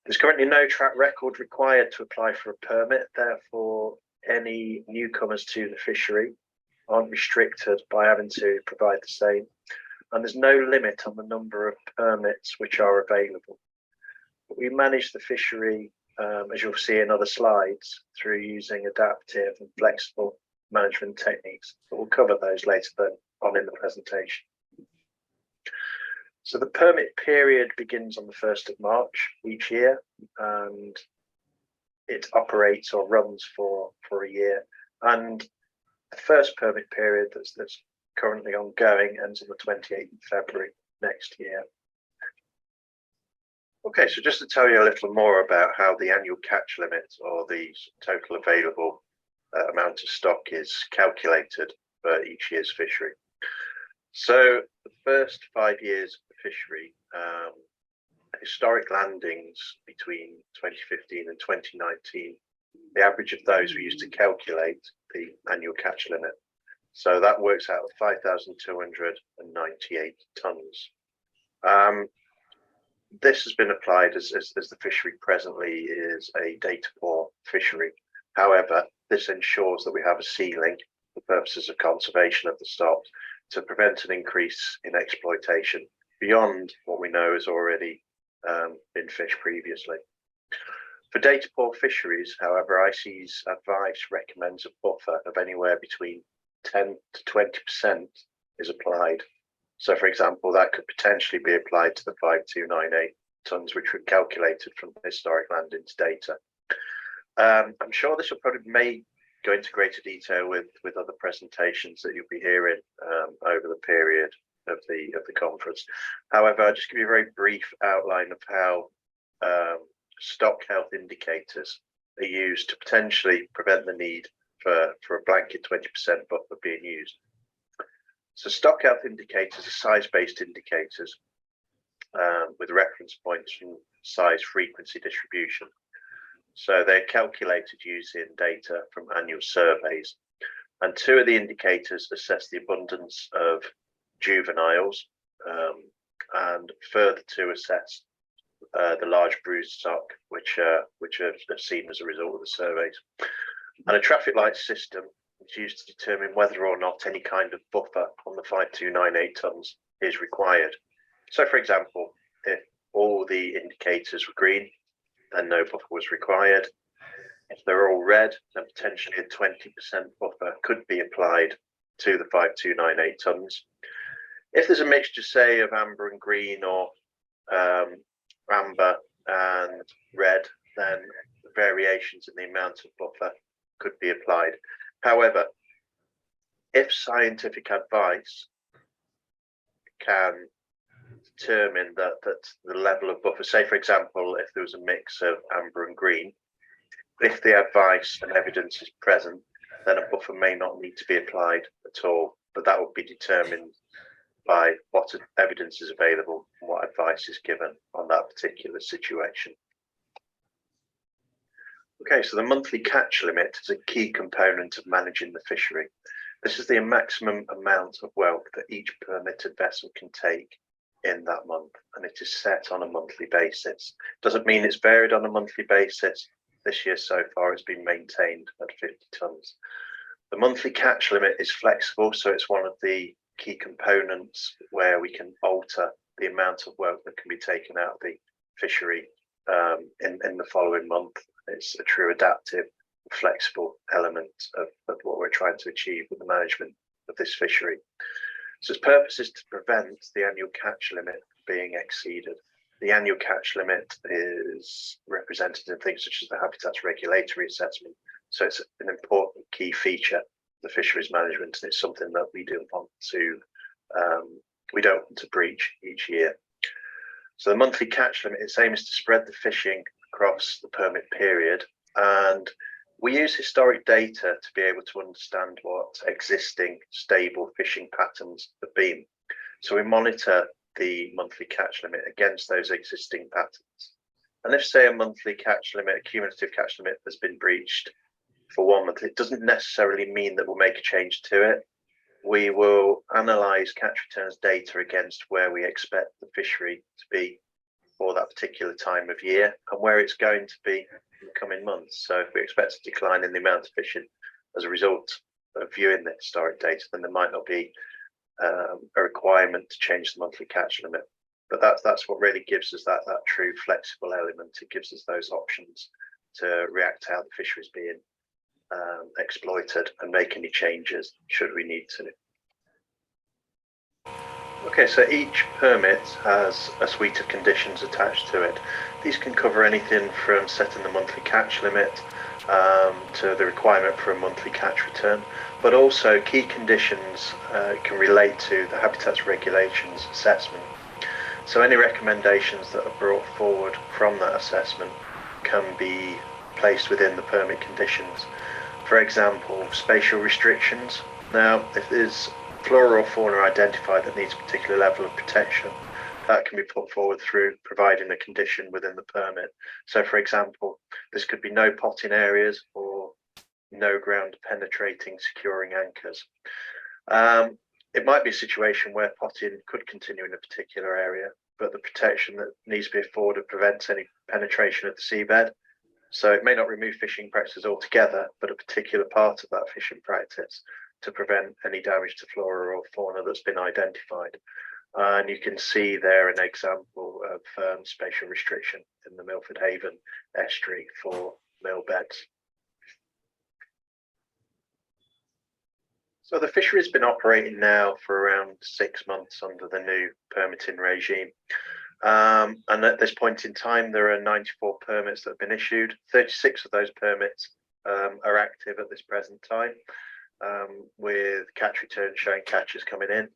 There's currently no track record required to apply for a permit, therefore any newcomers to the fishery aren't restricted by having to provide the same, and there's no limit on the number of permits which are available. But we manage the fishery, as you'll see in other slides, through using adaptive and flexible management techniques, but we'll cover those later on in the presentation. So the permit period begins on the 1st of March each year, and it operates or runs for a year. And the first permit period that's currently ongoing ends on the 28th of February next year. Okay, so just to tell you a little more about how the annual catch limit, or the total available amount of stock, is calculated for each year's fishery. So the first 5 years of the fishery, historic landings between 2015 and 2019, the average of those we used to calculate the annual catch limit. So that works out at 5,298 tonnes. This has been applied as the fishery presently is a data poor fishery. However, this ensures that we have a ceiling for purposes of conservation of the stocks to prevent an increase in exploitation beyond what we know has already been fished previously. For data poor fisheries, however, IC's advice recommends a buffer of anywhere between 10 to 20% is applied. So, for example, that could potentially be applied to the 5,298 tonnes, which were calculated from historic landings data. I'm sure this will probably go into greater detail with other presentations that you'll be hearing over the period of the conference. However, I'll just give you a very brief outline of how stock health indicators are used to potentially prevent the need for a blanket 20% buffer being used. So stock health indicators are size-based indicators with reference points from size frequency distribution. So they're calculated using data from annual surveys. And two of the indicators assess the abundance of juveniles, and further to assess the large brood stock, which are seen as a result of the surveys. And a traffic light system is used to determine whether or not any kind of buffer on the 5,298 tonnes is required. So, for example, if all the indicators were green, then no buffer was required. If they're all red, then potentially a 20% buffer could be applied to the 5,298 tonnes. If there's a mixture, say, of amber and green, or amber and red, then variations in the amount of buffer could be applied. However, if scientific advice can determine that the level of buffer, say for example, if there was a mix of amber and green, if the advice and evidence is present, then a buffer may not need to be applied at all, but that would be determined by what evidence is available and what advice is given on that particular situation. Okay, so the monthly catch limit is a key component of managing the fishery. This is the maximum amount of whelk that each permitted vessel can take in that month, and it is set on a monthly basis. Doesn't mean it's varied on a monthly basis. This year so far it's been maintained at 50 tonnes. The monthly catch limit is flexible, so it's one of the key components where we can alter the amount of whelk that can be taken out of the fishery in the following month. It's a true adaptive, flexible element of what we're trying to achieve with the management of this fishery. So its purpose is to prevent the annual catch limit being exceeded. The annual catch limit is represented in things such as the Habitats Regulatory Assessment. So it's an important key feature of the fisheries management, and it's something that we don't want to breach each year. So the monthly catch limit, its aim is to spread the fishing across the permit period, and we use historic data to be able to understand what existing stable fishing patterns have been. So we monitor the monthly catch limit against those existing patterns. And if, say, a monthly catch limit, a cumulative catch limit has been breached for 1 month, it doesn't necessarily mean that we'll make a change to it. We will analyse catch returns data against where we expect the fishery to be for that particular time of year and where it's going to be in the coming months. So if we expect a decline in the amount of fishing as a result of viewing the historic data, then there might not be a requirement to change the monthly catch limit. But that's what really gives us that true flexible element. It gives us those options to react to how the fishery is being exploited and make any changes should we need to. Okay, so each permit has a suite of conditions attached to it. These can cover anything from setting the monthly catch limit to the requirement for a monthly catch return, but also key conditions can relate to the Habitats Regulations assessment. So any recommendations that are brought forward from that assessment can be placed within the permit conditions. For example, spatial restrictions. Now, if there's flora or fauna identified that needs a particular level of protection, that can be put forward through providing a condition within the permit. So, for example, this could be no potting areas or no ground penetrating securing anchors. It might be a situation where potting could continue in a particular area, but the protection that needs to be afforded prevents any penetration of the seabed. So it may not remove fishing practices altogether, but a particular part of that fishing practice to prevent any damage to flora or fauna that's been identified. And you can see there an example of spatial restriction in the Milford Haven estuary for mill beds. So the fishery has been operating now for around 6 months under the new permitting regime. And at this point in time, there are 94 permits that have been issued. 36 of those permits are active at this present time, with catch returns showing catches coming in.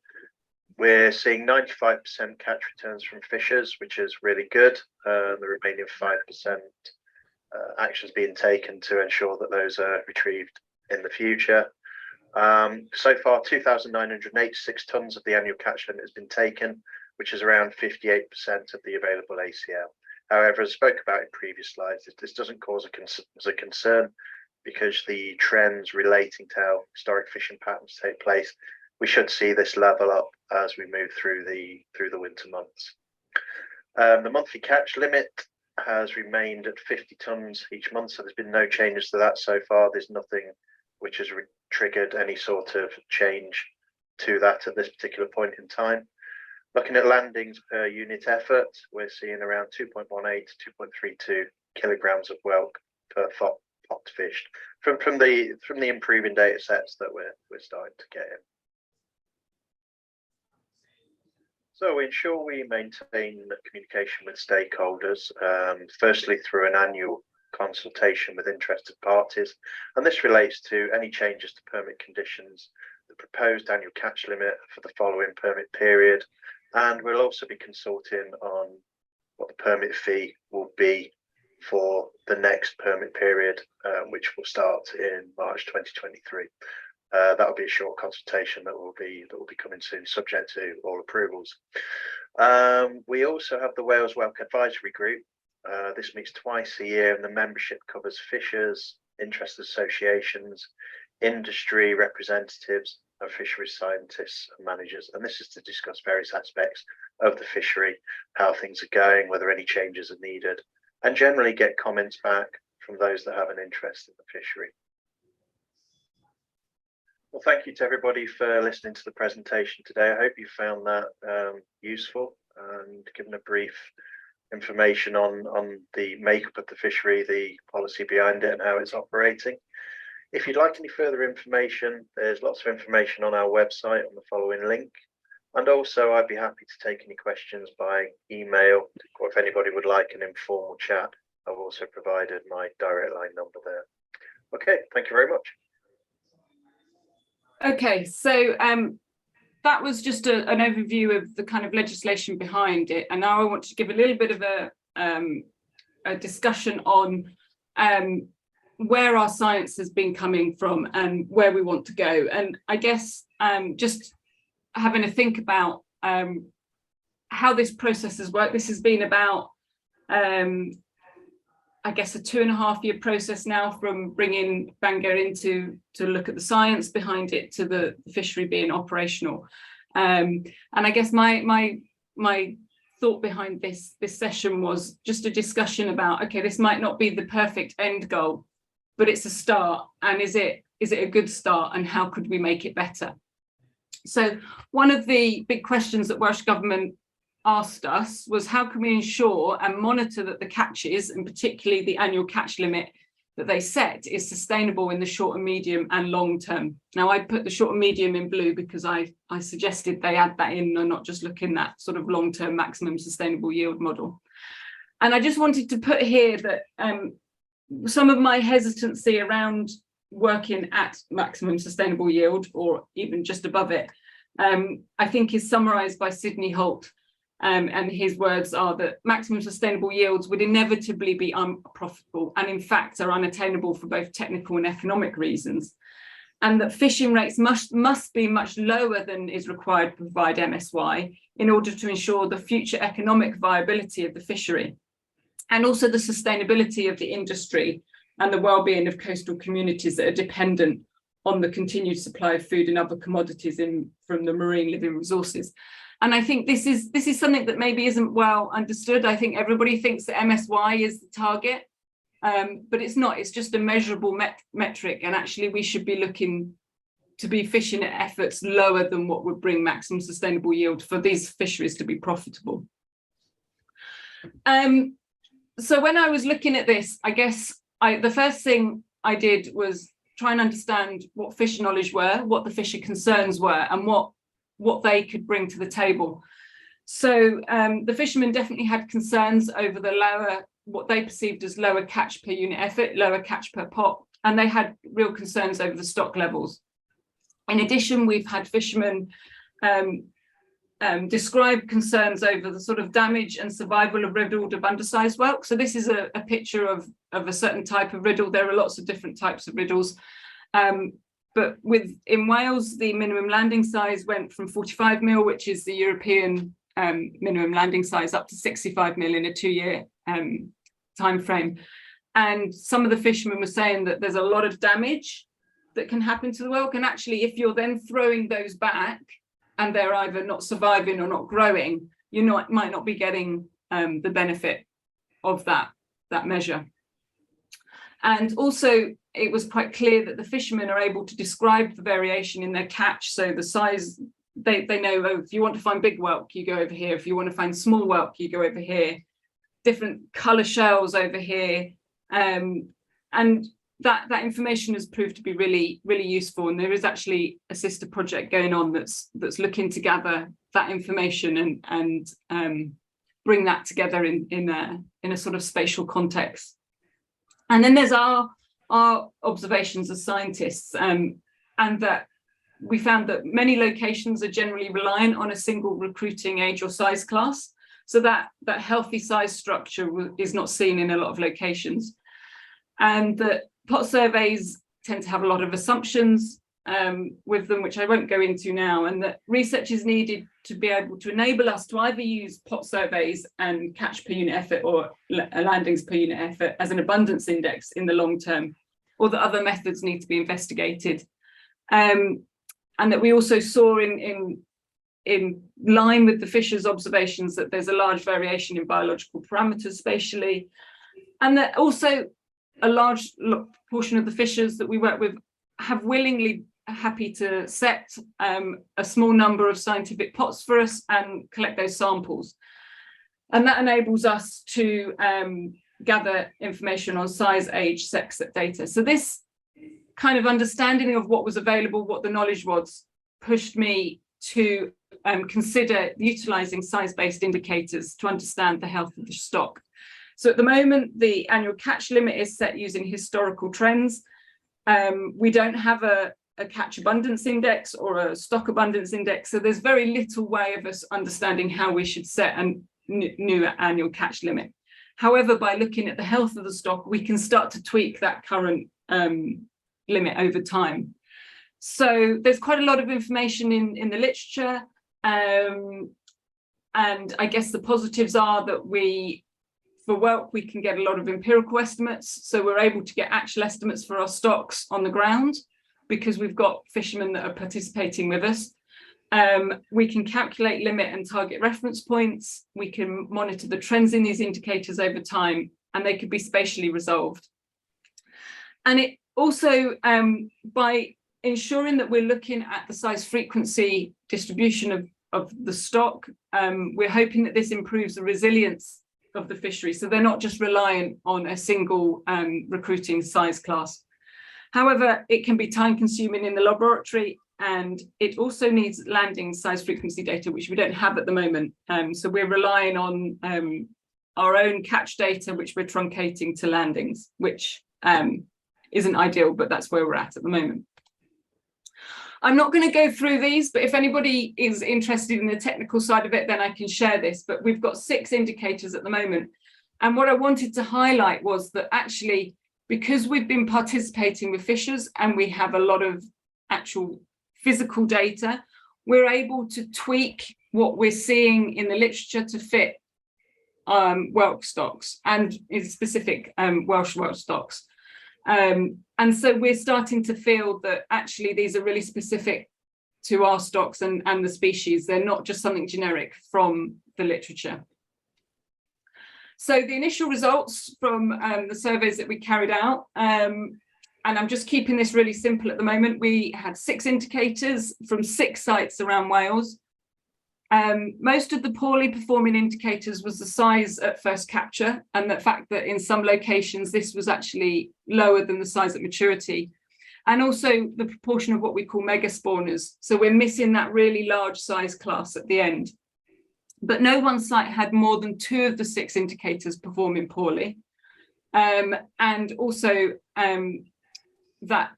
We're seeing 95% catch returns from fishers, which is really good. The remaining 5% actions being taken to ensure that those are retrieved in the future. So far, 2,986 tonnes of the annual catch limit has been taken, which is around 58% of the available ACL. However, as I spoke about in previous slides, this doesn't cause a concern because the trends relating to how historic fishing patterns take place, we should see this level up as we move through the winter months. The monthly catch limit has remained at 50 tonnes each month, so there's been no changes to that so far. There's nothing which has triggered any sort of change to that at this particular point in time. Looking at landings per unit effort, we're seeing around 2.18 to 2.32 kilograms of whelk per pot fished from the improving data sets that we're starting to get in. So we ensure we maintain communication with stakeholders, firstly through an annual consultation with interested parties, and this relates to any changes to permit conditions, the proposed annual catch limit for the following permit period, and we'll also be consulting on what the permit fee will be for the next permit period, which will start in March 2023. That will be a short consultation that will be coming soon, subject to all approvals. We also have the Wales Whelk Advisory Group. This meets twice a year, and the membership covers fishers, interest associations, industry representatives, and fisheries scientists and managers. And this is to discuss various aspects of the fishery, how things are going, whether any changes are needed, and generally get comments back from those that have an interest in the fishery. Well, thank you to everybody for listening to the presentation today. I hope you found that useful and given a brief information on the makeup of the fishery, the policy behind it and how it's operating. If you'd like any further information, there's lots of information on our website on the following link. And also I'd be happy to take any questions by email, or if anybody would like an informal chat, I've also provided my direct line number there. Okay, thank you very much. Okay, so that was just an overview of the kind of legislation behind it, and now I want to give a little bit of a discussion on where our science has been coming from and where we want to go. And I guess just having a think about how this process has worked. This has been about I guess a 2.5-year process now, from bringing Bangor in to look at the science behind it to the fishery being operational. And I guess my thought behind this session was just a discussion about, okay, this might not be the perfect end goal, but it's a start. And is it a good start, and how could we make it better? So one of the big questions that Welsh Government asked us was, how can we ensure and monitor that the catches, and particularly the annual catch limit that they set, is sustainable in the short and medium and long term? Now, I put the short and medium in blue because I suggested they add that in and not just look in that sort of long-term maximum sustainable yield model. And I just wanted to put here that some of my hesitancy around working at maximum sustainable yield, or even just above it, I think is summarised by Sidney Holt. And his words are that maximum sustainable yields would inevitably be unprofitable, and in fact are unattainable for both technical and economic reasons, and that fishing rates must be much lower than is required to provide MSY in order to ensure the future economic viability of the fishery, and also the sustainability of the industry and the well-being of coastal communities that are dependent on the continued supply of food and other commodities from the marine living resources. And I think this is something that maybe isn't well understood. I think everybody thinks that MSY is the target, but it's not. It's just a measurable metric, and actually we should be looking to be fishing at efforts lower than what would bring maximum sustainable yield for these fisheries to be profitable. So when I was looking at this, I guess the first thing I did was try and understand what fisher knowledge were, what the fisher concerns were, and what they could bring to the table. So the fishermen definitely had concerns over the lower, what they perceived as lower catch per unit effort, lower catch per pot, and they had real concerns over the stock levels. In addition, we've had fishermen describe concerns over the sort of damage and survival of riddled of undersized whelk. So this is a picture of a certain type of riddle. There are lots of different types of riddles. But in Wales, the minimum landing size went from 45 mil, which is the European minimum landing size, up to 65 mil in a 2-year time frame. And some of the fishermen were saying that there's a lot of damage that can happen to the whelk. And actually, if you're then throwing those back and they're either not surviving or not growing, you might not be getting the benefit of that measure. And also, it was quite clear that the fishermen are able to describe the variation in their catch. So the size, they know, oh, if you want to find big whelk, you go over here. If you want to find small whelk, you go over here. Different colour shells over here. And that information has proved to be really, really useful. And there is actually a sister project going on that's looking to gather that information and bring that together in a sort of spatial context. And then there's our observations as scientists, and that we found that many locations are generally reliant on a single recruiting age or size class. So that healthy size structure is not seen in a lot of locations. And that pot surveys tend to have a lot of assumptions with them, which I won't go into now, and that research is needed to be able to enable us to either use pot surveys and catch per unit effort or landings per unit effort as an abundance index in the long term, or that other methods need to be investigated. And that we also saw in line with the fishers' observations that there's a large variation in biological parameters spatially, and that also a large portion of the fishers that we work with have willingly happy to set a small number of scientific pots for us and collect those samples. And that enables us to gather information on size, age, sex data. So this kind of understanding of what was available, what the knowledge was, pushed me to consider utilising size-based indicators to understand the health of the stock. So at the moment, the annual catch limit is set using historical trends. We don't have a catch abundance index or a stock abundance index, so there's very little way of us understanding how we should set a new annual catch limit. However, by looking at the health of the stock, we can start to tweak that current limit over time. So there's quite a lot of information in the literature, and I guess the positives are that for whelk, we can get a lot of empirical estimates, so we're able to get actual estimates for our stocks on the ground because we've got fishermen that are participating with us. We can calculate limit and target reference points. We can monitor the trends in these indicators over time, and they could be spatially resolved. And it also, by ensuring that we're looking at the size frequency distribution of the stock, we're hoping that this improves the resilience of the fishery. So they're not just reliant on a single recruiting size class. However, it can be time consuming in the laboratory, and it also needs landing size frequency data, which we don't have at the moment. So we're relying on our own catch data, which we're truncating to landings, which isn't ideal, but that's where we're at the moment. I'm not going to go through these, but if anybody is interested in the technical side of it, then I can share this. But we've got 6 indicators at the moment. And what I wanted to highlight was that actually, because we've been participating with fishers and we have a lot of actual physical data, we're able to tweak what we're seeing in the literature to fit whelk stocks and in specific Welsh whelk stocks. And so we're starting to feel that actually these are really specific to our stocks and the species. They're not just something generic from the literature. So the initial results from the surveys that we carried out, and I'm just keeping this really simple at the moment, we had 6 indicators from 6 sites around Wales. Most of the poorly performing indicators was the size at first capture, and the fact that in some locations this was actually lower than the size at maturity, and also the proportion of what we call mega spawners. So we're missing that really large size class at the end. But no one site had more than 2 of the 6 indicators performing poorly, and also that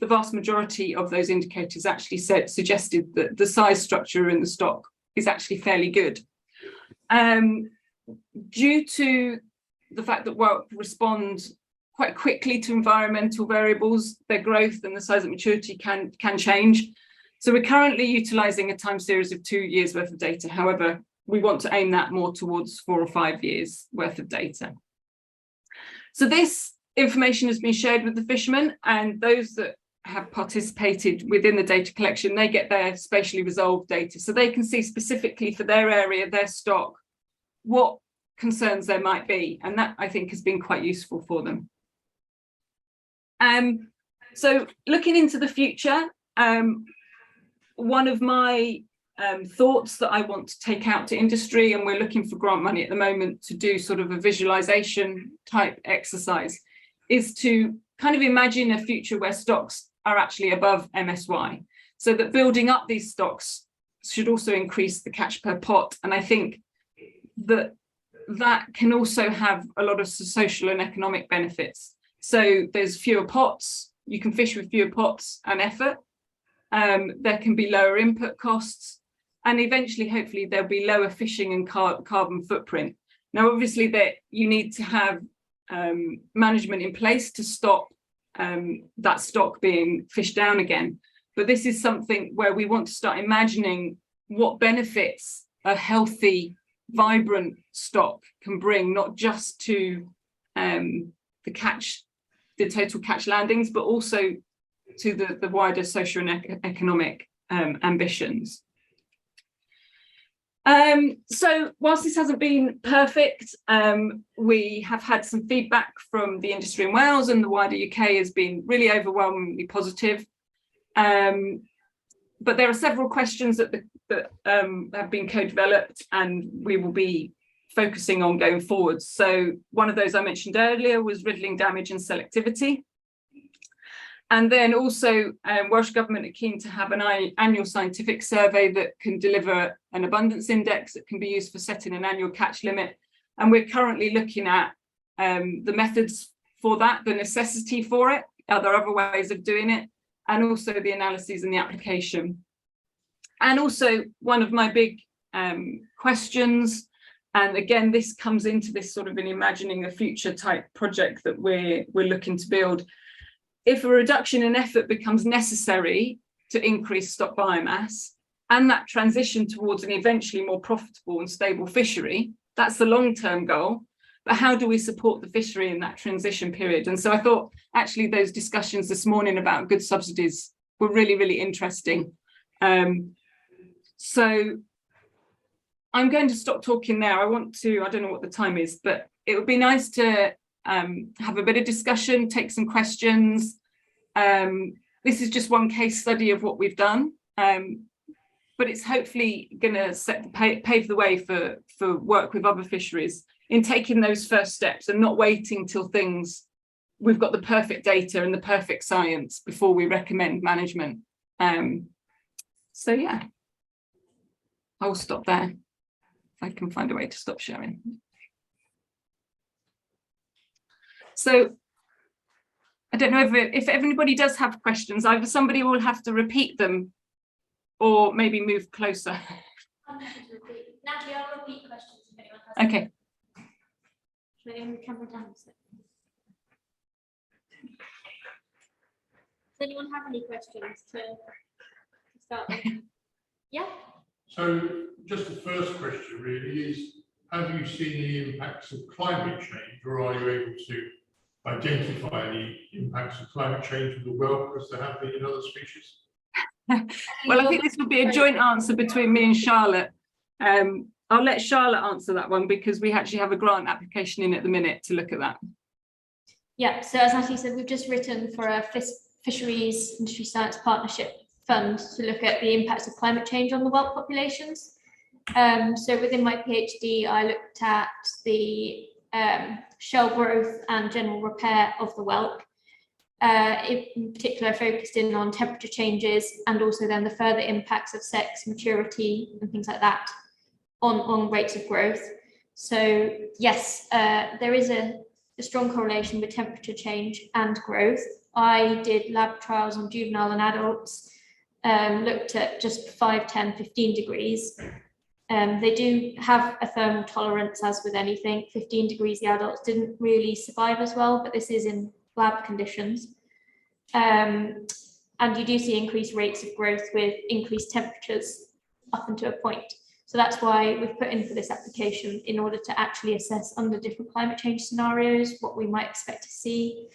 the vast majority of those indicators actually suggested that the size structure in the stock is actually fairly good. Due to the fact that whelk respond quite quickly to environmental variables, their growth and the size of maturity can change. So we're currently utilising a time series of 2 years worth of data. However, we want to aim that more towards 4 or 5 years worth of data. So this information has been shared with the fishermen, and those that have participated within the data collection, they get their spatially resolved data, so they can see specifically for their area, their stock, what concerns there might be, and that I think has been quite useful for them. So looking into the future, one of my thoughts that I want to take out to industry, and we're looking for grant money at the moment to do sort of a visualization type exercise, is to kind of imagine a future where stocks are actually above MSY, so that building up these stocks should also increase the catch per pot. And I think that that can also have a lot of social and economic benefits. So there's fewer pots, you can fish with fewer pots and effort, there can be lower input costs, and eventually, hopefully, there'll be lower fishing and carbon footprint. Now, obviously, that you need to have management in place to stop that stock being fished down again. But this is something where we want to start imagining what benefits a healthy, vibrant stock can bring, not just to the total catch landings, but also to the wider social and economic ambitions. So whilst this hasn't been perfect, we have had some feedback from the industry in Wales, and the wider UK has been really overwhelmingly positive. But there are several questions that have been co-developed and we will be focusing on going forward. So one of those I mentioned earlier was riddling damage and selectivity. And then also Welsh Government are keen to have an annual scientific survey that can deliver an abundance index that can be used for setting an annual catch limit. And we're currently looking at the methods for that, the necessity for it, are there other ways of doing it, and also the analyses and the application. And also one of my big questions, and again, this comes into this sort of an imagining a future type project that we're looking to build. If a reduction in effort becomes necessary to increase stock biomass and that transition towards an eventually more profitable and stable fishery, that's the long-term goal. But how do we support the fishery in that transition period? And so I thought actually those discussions this morning about good subsidies were really, really interesting. So I'm going to stop talking there. I don't know what the time is, but it would be nice to have a bit of discussion, take some questions. This is just one case study of what we've done, but it's hopefully going to pave the way for work with other fisheries in taking those first steps and not waiting till we've got the perfect data and the perfect science before we recommend management. So yeah, I'll stop there if I can find a way to stop sharing. So I don't know if everybody does have questions, either somebody will have to repeat them or maybe move closer. I'm happy to repeat. Natalie, I'll repeat questions if anyone has. Okay. Should I move the camera down? Does anyone have any questions to start with? Yeah. So just the first question really is, have you seen the impacts of climate change, or are you able to identify the impacts of climate change with the whelk as there have been in other species? Well, I think this would be a joint answer between me and Charlotte. I'll let Charlotte answer that one because we actually have a grant application in at the minute to look at that. Yeah, so as Natalie said, we've just written for a fisheries industry science partnership fund to look at the impacts of climate change on the whelk populations. So within my PhD, I looked at the shell growth and general repair of the whelk. In particular, I focused in on temperature changes and also then the further impacts of sex, maturity and things like that on rates of growth. So yes, there is a strong correlation with temperature change and growth. I did lab trials on juvenile and adults, looked at just 5, 10, 15 degrees. They do have a thermal tolerance, as with anything. 15 degrees, the adults didn't really survive as well, but this is in lab conditions. And you do see increased rates of growth with increased temperatures up until a point. So that's why we've put in for this application, in order to actually assess under different climate change scenarios what we might expect to see,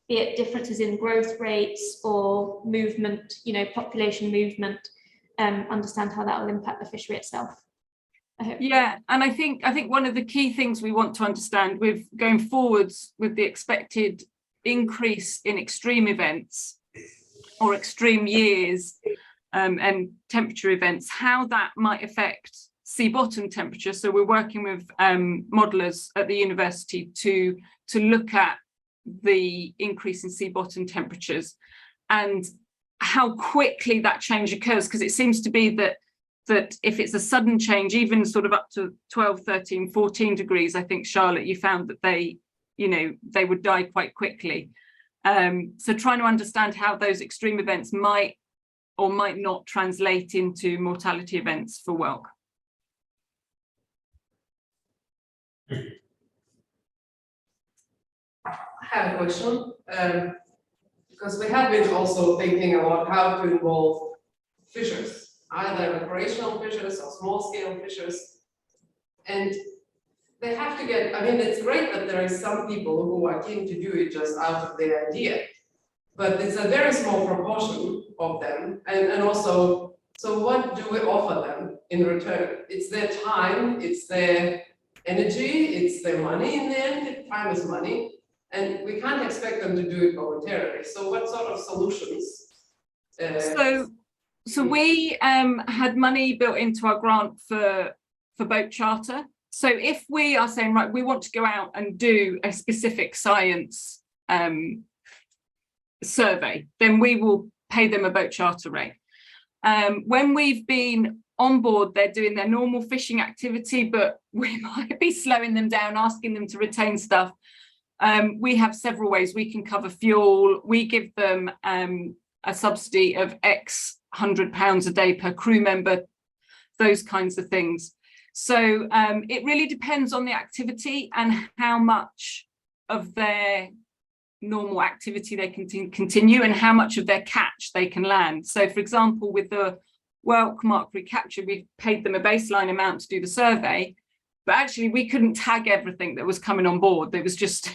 be it differences in growth rates or movement, population movement, understand how that will impact the fishery itself. Yeah, and I think one of the key things we want to understand with going forwards with the expected increase in extreme events or extreme years and temperature events, how that might affect sea bottom temperature. So we're working with modelers at the university to look at the increase in sea bottom temperatures and how quickly that change occurs, because it seems to be that if it's a sudden change, even sort of up to 12, 13, 14 degrees, I think, Charlotte, you found that they would die quite quickly. So trying to understand how those extreme events might or might not translate into mortality events for whelk. I have a question, because we have been also thinking about how to involve fishers, either recreational fishers or small-scale fishers, and they have to get, it's great that there is some people who are keen to do it just out of their idea, but it's a very small proportion of them, and also, so what do we offer them in return? It's their time, it's their energy, it's their money in the end. Time is money, and we can't expect them to do it voluntarily. So what sort of solutions So we had money built into our grant for boat charter. So if we are saying, right, we want to go out and do a specific science survey, then we will pay them a boat charter rate. When we've been on board, they're doing their normal fishing activity, but we might be slowing them down, asking them to retain stuff. We have several ways we can cover fuel. We give them a subsidy of X £100 a day per crew member, those kinds of things. So it really depends on the activity and how much of their normal activity they can continue and how much of their catch they can land. So for example, with the whelk mark recapture, we paid them a baseline amount to do the survey, but actually we couldn't tag everything that was coming on board. It was just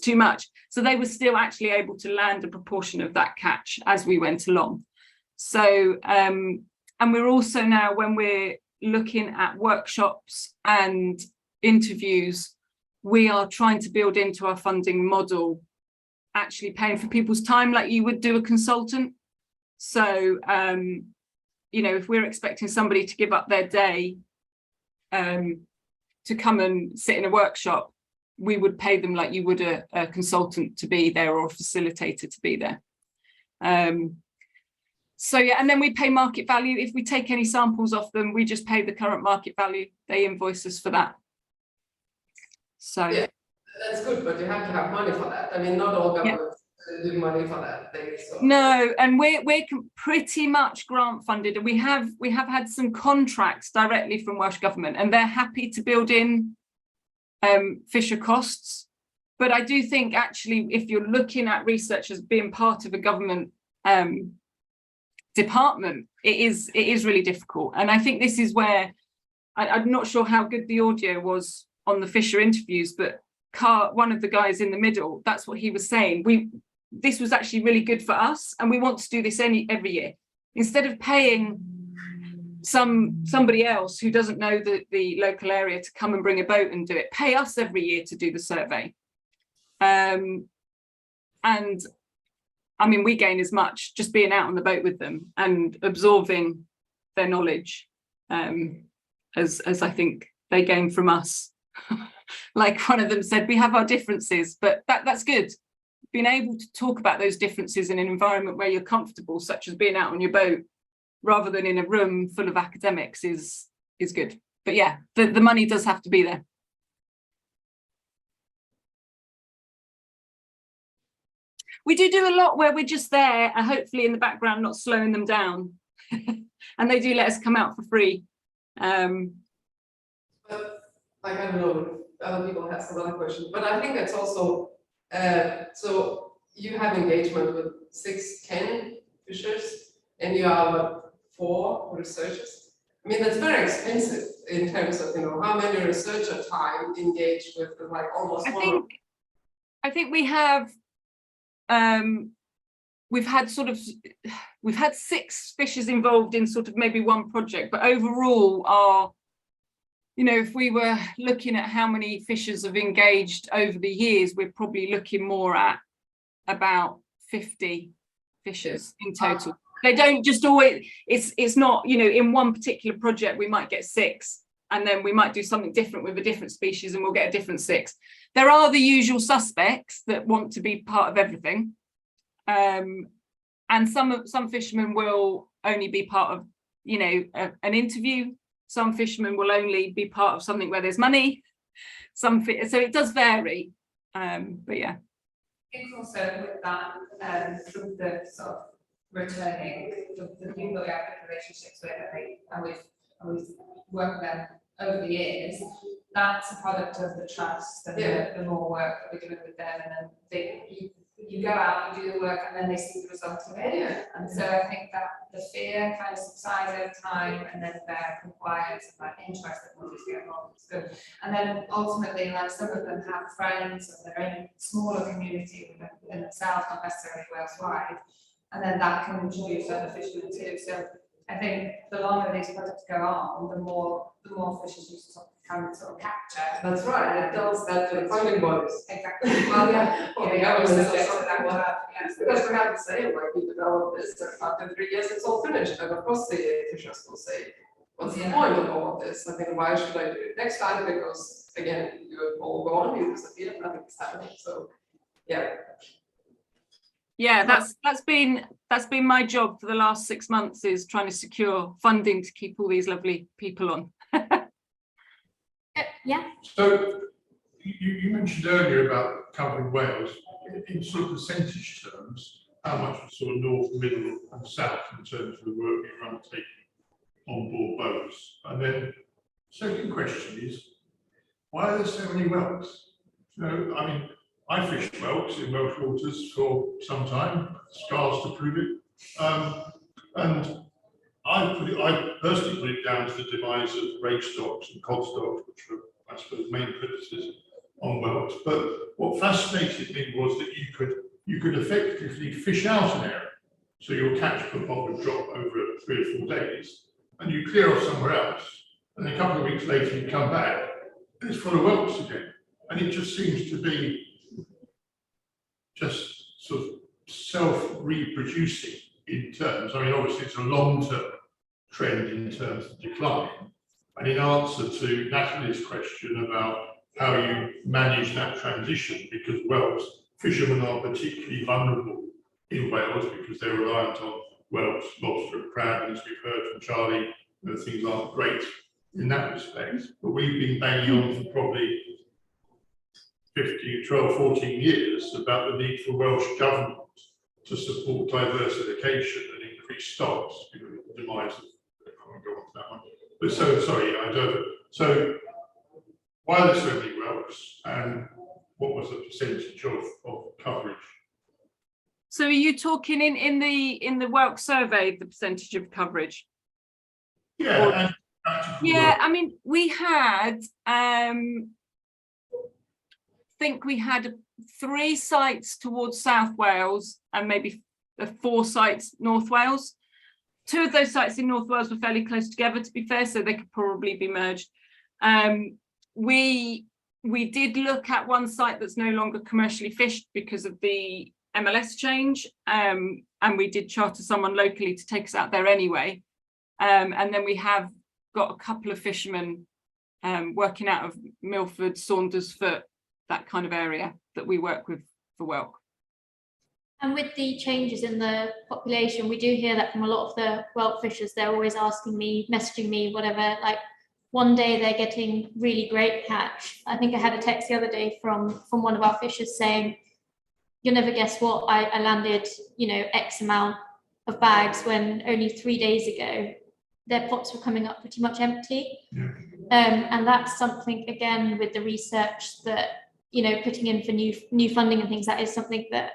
too much. So they were still actually able to land a proportion of that catch as we went along. So and we're also now, when we're looking at workshops and interviews, we are trying to build into our funding model actually paying for people's time like you would do a consultant. So you know, if we're expecting somebody to give up their day to come and sit in a workshop, we would pay them like you would a consultant to be there or a facilitator to be there. So yeah, and then we pay market value. If we take any samples off them, we just pay the current market value. They invoice us for that. So yeah, that's good, but you have to have money for that. I mean, not all governments do money for that thing. So. No, and we're pretty much grant funded, and we have had some contracts directly from Welsh Government, and they're happy to build in fisher costs. But I do think actually, if you're looking at research as being part of a government department, it is really difficult. And I think this is where I'm not sure how good the audio was on the fisher interviews, but one of the guys in the middle, that's what he was saying. This was actually really good for us, and we want to do this every year. Instead of paying somebody else who doesn't know the local area to come and bring a boat and do it, pay us every year to do the survey. And I mean, we gain as much just being out on the boat with them and absorbing their knowledge as I think they gain from us. Like one of them said, we have our differences, but that's good. Being able to talk about those differences in an environment where you're comfortable, such as being out on your boat, rather than in a room full of academics, is good. But yeah, the money does have to be there. We do a lot where we're just there, and hopefully in the background, not slowing them down. And they do let us come out for free. But I don't know, other people have some other questions, but I think that's also, so you have engagement with 6-10 fishers, and you are what, 4 researchers? I mean, that's very expensive in terms of, you know, how many researcher time engaged with like almost I think we have, we've had 6 fishers involved in sort of maybe one project, but overall you know, if we were looking at how many fishers have engaged over the years, we're probably looking more at about 50 fishers in total. They don't just always, it's not, you know, in one particular project, we might get 6, and then we might do something different with a different species and we'll get a different 6. There are the usual suspects that want to be part of everything. And some fishermen will only be part of, you know, an interview. Some fishermen will only be part of something where there's money. So it does vary, but yeah. I think also with that, some of the sort of returning, the people that we have good relationships with, and we've worked with them over the years, that's a product of the trust and the more work that we're doing with them, and then you go out, you do the work, and then they see the results of it. Yeah. And so I think that the fear kind of subsides over time, and then their compliance and that interest that will just get involved. It's good. And then ultimately, like some of them have friends of their own smaller community within themselves, not necessarily Wales-wide, and then that can introduce other fishermen too. So I think the longer these projects go on, the more fishes you can sort of capture. That's right, it does that to the funding bodies. Exactly. Well, yeah, Well, yeah, subject to that work. Yes, because we have the same, like we develop this, and after 3 years, it's all finished, and of course the fishers will say, what's the point of all of this? I mean, why should I do it next time? Because again, you're all gone, you disappear, nothing's happening, so, yeah. Yeah, that's been my job for the last 6 months, is trying to secure funding to keep all these lovely people on. Yeah. So you mentioned earlier about covering Wales in sort of percentage terms, how much was sort of north, middle and south in terms of the work you're undertaking on board boats? And then second question is, why are there so many whelks? You know, I mean, I fished whelks in Welsh waters for some time, scars to prove it. And I personally put it down to the demise of race stocks and cod stocks, which were, I suppose, main criticism on whelks. But what fascinated me was that you could effectively fish out an area. So your catch per pod would drop over 3 or 4 days, and you clear off somewhere else. And a couple of weeks later, you come back, and it's full of whelks again. And it just seems to be just sort of self-reproducing in terms, I mean, obviously it's a long-term trend in terms of decline. And in answer to Natalie's question about how you manage that transition, because whelks, fishermen are particularly vulnerable in Wales because they're reliant on whelks, lobster and crab, and as we've heard from Charlie, things aren't great in that respect. But we've been banging on for probably 12, 14 years about the need for Welsh government to support diversification and increase stocks, the demise of, I won't go on to that one. But so, sorry, I don't. So, why are there so many whelks, and what was the percentage of coverage? So are you talking in the whelk survey, the percentage of coverage? Yeah, yeah, I mean, we had, think we had 3 sites towards South Wales and maybe 4 sites North Wales. 2 of those sites in North Wales were fairly close together, to be fair, so they could probably be merged. We did look at one site that's no longer commercially fished because of the MLS change, and we did charter someone locally to take us out there anyway. And then we have got a couple of fishermen working out of Milford, Saundersfoot, that kind of area that we work with for whelk. And with the changes in the population, we do hear that from a lot of the whelk fishers. They're always asking me, messaging me, whatever, like one day they're getting really great catch. I think I had a text the other day from one of our fishers saying, you'll never guess what, I landed, you know, X amount of bags when only 3 days ago, their pots were coming up pretty much empty. Yeah. And that's something, again, with the research that, you know, putting in for new funding and things, that is something that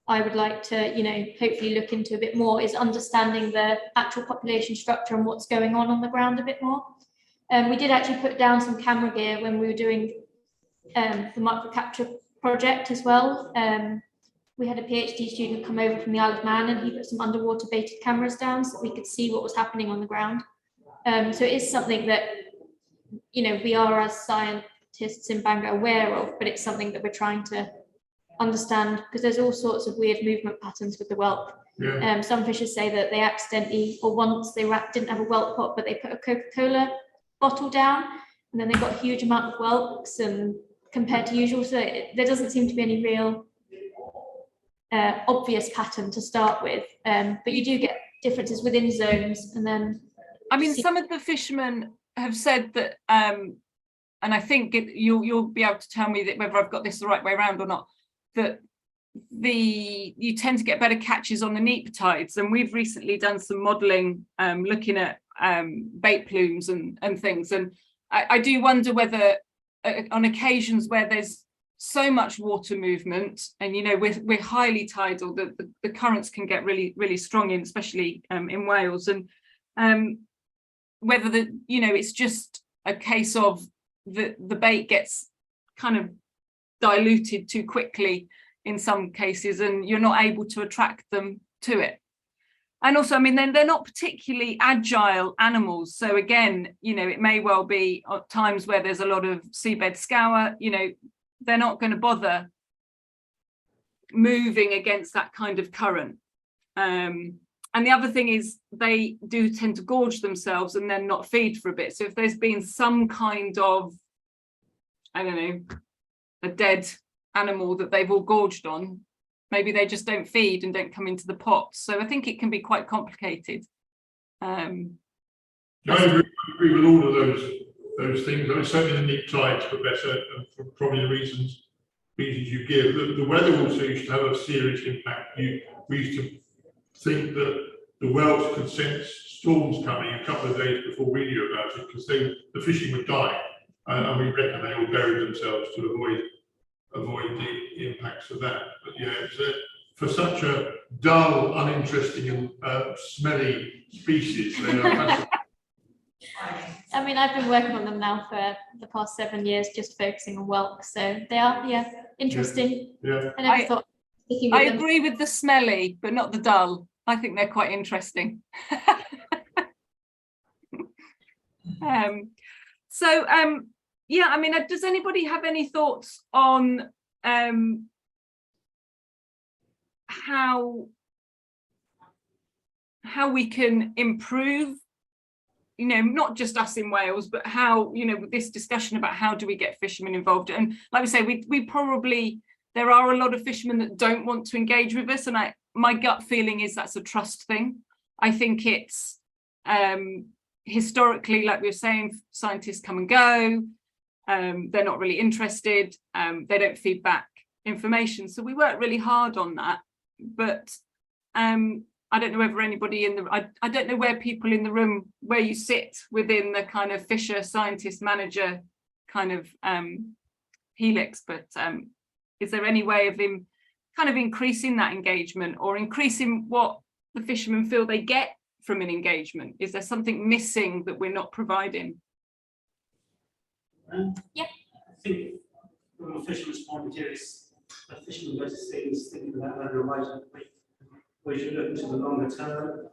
I would like to, you know, hopefully look into a bit more, is understanding the actual population structure and what's going on the ground a bit more. We did actually put down some camera gear when we were doing the micro capture project as well. We had a PhD student come over from the Isle of Man, and he put some underwater baited cameras down so that we could see what was happening on the ground. So it is something that, you know, we are as scientists in Bangor aware of, but it's something that we're trying to understand, because there's all sorts of weird movement patterns with the whelk. Yeah. Some fishers say that they accidentally, or once they didn't have a whelk pot, but they put a Coca-Cola bottle down, and then they got a huge amount of whelks, and compared to usual, so there doesn't seem to be any real obvious pattern to start with, but you do get differences within zones. And then I mean, some of the fishermen have said that, and I think you'll be able to tell me that whether I've got this the right way around or not, that you tend to get better catches on the neap tides, and we've recently done some modelling looking at bait plumes and things, and I do wonder whether on occasions where there's so much water movement, and you know, we're highly tidal, the currents can get really strong in, especially in Wales, and whether it's just a case of the bait gets kind of diluted too quickly in some cases, and you're not able to attract them to it. And also, I mean, then they're not particularly agile animals, so again, you know, it may well be at times where there's a lot of seabed scour, you know, they're not going to bother moving against that kind of current. And the other thing is they do tend to gorge themselves and then not feed for a bit. So if there's been some kind of, I don't know, a dead animal that they've all gorged on, maybe they just don't feed and don't come into the pot. So I think it can be quite complicated. I agree with all of those things. I mean, certainly the neap tides were better, and for probably the reasons you give. The weather also used to have a serious impact. We used to think that the Welsh could sense storms coming a couple of days before we knew about it, because the fishing would die, and we reckon they all buried themselves to avoid the impacts of that. But yeah, for such a dull, uninteresting, and smelly species, they are fascinating. I mean, I've been working on them now for the past 7 years, just focusing on whelk. So they are, yeah, interesting. Yeah. I never thought. I agree with the smelly, but not the dull. I think they're quite interesting. Yeah, I mean, does anybody have any thoughts on how we can improve, you know, not just us in Wales, but how, you know, with this discussion about how do we get fishermen involved? And like we say, we probably, there are a lot of fishermen that don't want to engage with us, and my gut feeling is that's a trust thing. I think it's historically, like we were saying, scientists come and go, they're not really interested, they don't feed back information. So we work really hard on that, but I don't know whether anybody in the, I don't know where people in the room, where you sit within the kind of fisher, scientist, manager kind of helix, but is there any way of kind of increasing that engagement, or increasing what the fishermen feel they get from an engagement? Is there something missing that we're not providing? Yeah. I think from a fisherman's point of view, a fisherman goes to sea is thinking about whether a ways you look into the longer term.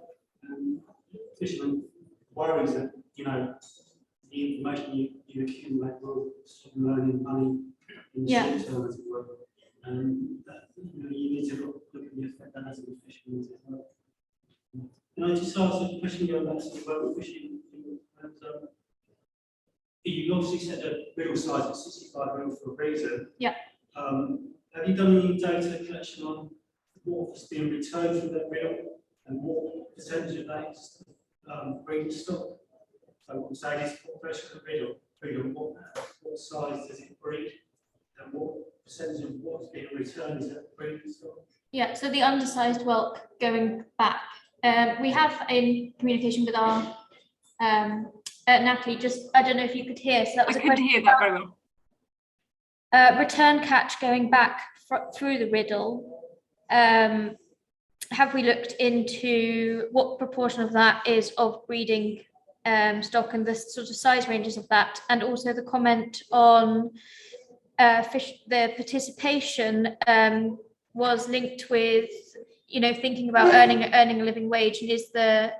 Fisherman worries that, you know, the information you accumulate will stop learning money in the short term, as it were. That, you know, you need to look at the effect that has on the fishermen as well. Can I just ask a question going back to the whelk fishing? You obviously set the riddle size at 65 mil for a reason. Yeah. Have you done any data collection on what's being returned from that riddle and what percentage of that is breeding stock? So I'm saying is population of the riddle, what size does it breed, and what percentage of what's being returned is that breeding stock? Yeah, so the undersized whelk going back. We have in communication with our Natalie, just, I don't know if you could hear, so that was I couldn't hear that very well. Return catch going back through the riddle. Have we looked into what proportion of that is of breeding stock and the sort of size ranges of that, and also the comment on the participation was linked with, you know, thinking about earning a living wage, and is the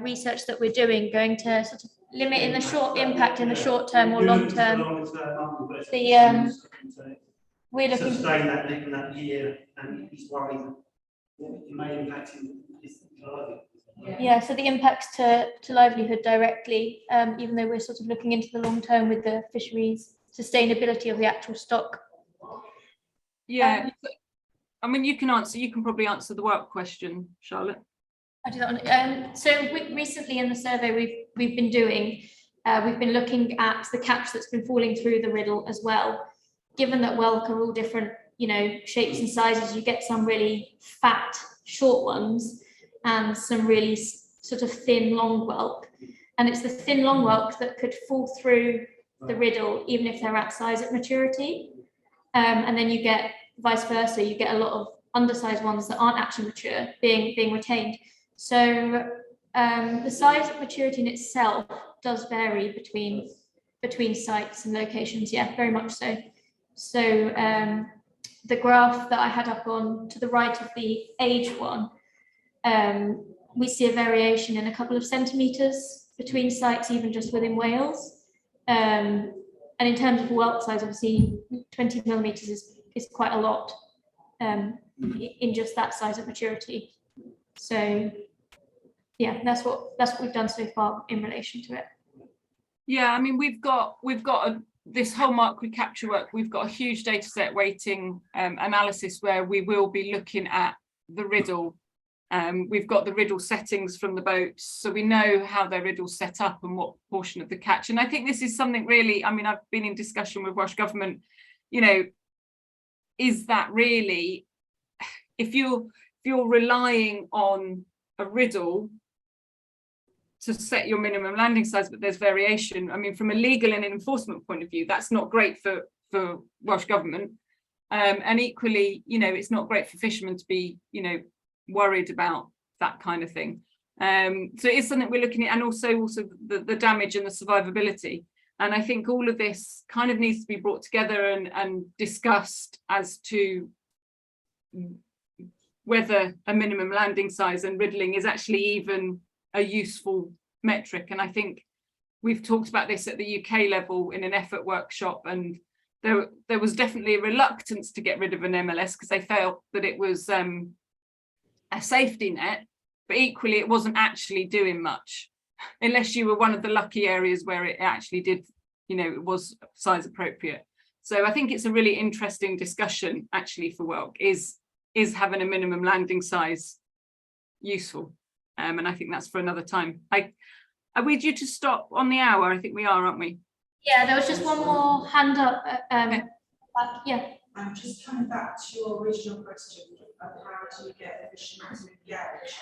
research that we're doing going to sort of limit in the short impact in the short term or long term? We're looking sustain that living that year, and he's worried what it may impact his livelihood. Yeah, so the impacts to livelihood directly, even though we're sort of looking into the long term with the fisheries sustainability of the actual stock. Yeah, I mean, you can probably answer the whelk question, Charlotte. I do that. So recently in the survey we've been doing, we've been looking at the catch that's been falling through the riddle as well. Given that whelk are all different, you know, shapes and sizes, you get some really fat, short ones, and some really sort of thin, long whelk. And it's the thin, long whelk that could fall through the riddle, even if they're at size at maturity. And then you get vice versa, you get a lot of undersized ones that aren't actually mature being retained. So the size of maturity in itself does vary between sites and locations, yeah, very much so. So the graph that I had up on to the right of the age one, we see a variation in a couple of centimetres between sites, even just within Wales. And in terms of whelk size, obviously 20 millimetres is quite a lot. in just that size of maturity. So yeah, that's what we've done so far in relation to it. Yeah, I mean, we've got this whole mark recapture work. We've got a huge data set weighting analysis where we will be looking at the riddle. We've got the riddle settings from the boats, so we know how their riddle's set up and what portion of the catch. And I think this is something really, I mean, I've been in discussion with Welsh Government, you know, is that really, if you're relying on a riddle to set your minimum landing size, but there's variation. I mean, from a legal and an enforcement point of view, that's not great for Welsh Government. And equally, you know, it's not great for fishermen to be, you know, worried about that kind of thing. So it is something we're looking at, and also the damage and the survivability. And I think all of this kind of needs to be brought together and discussed as to whether a minimum landing size and riddling is actually even a useful metric. And I think we've talked about this at the UK level in an effort workshop, and there was definitely a reluctance to get rid of an MLS because they felt that it was a safety net, but equally it wasn't actually doing much, unless you were one of the lucky areas where it actually did, you know, it was size appropriate. So I think it's a really interesting discussion actually for whelk, is having a minimum landing size useful? And I think that's for another time. Are we due to stop on the hour? I think we are, aren't we? Yeah, there was just one more hand up. Yeah. I'm just coming back to your original question of how do you get fishermen to engage?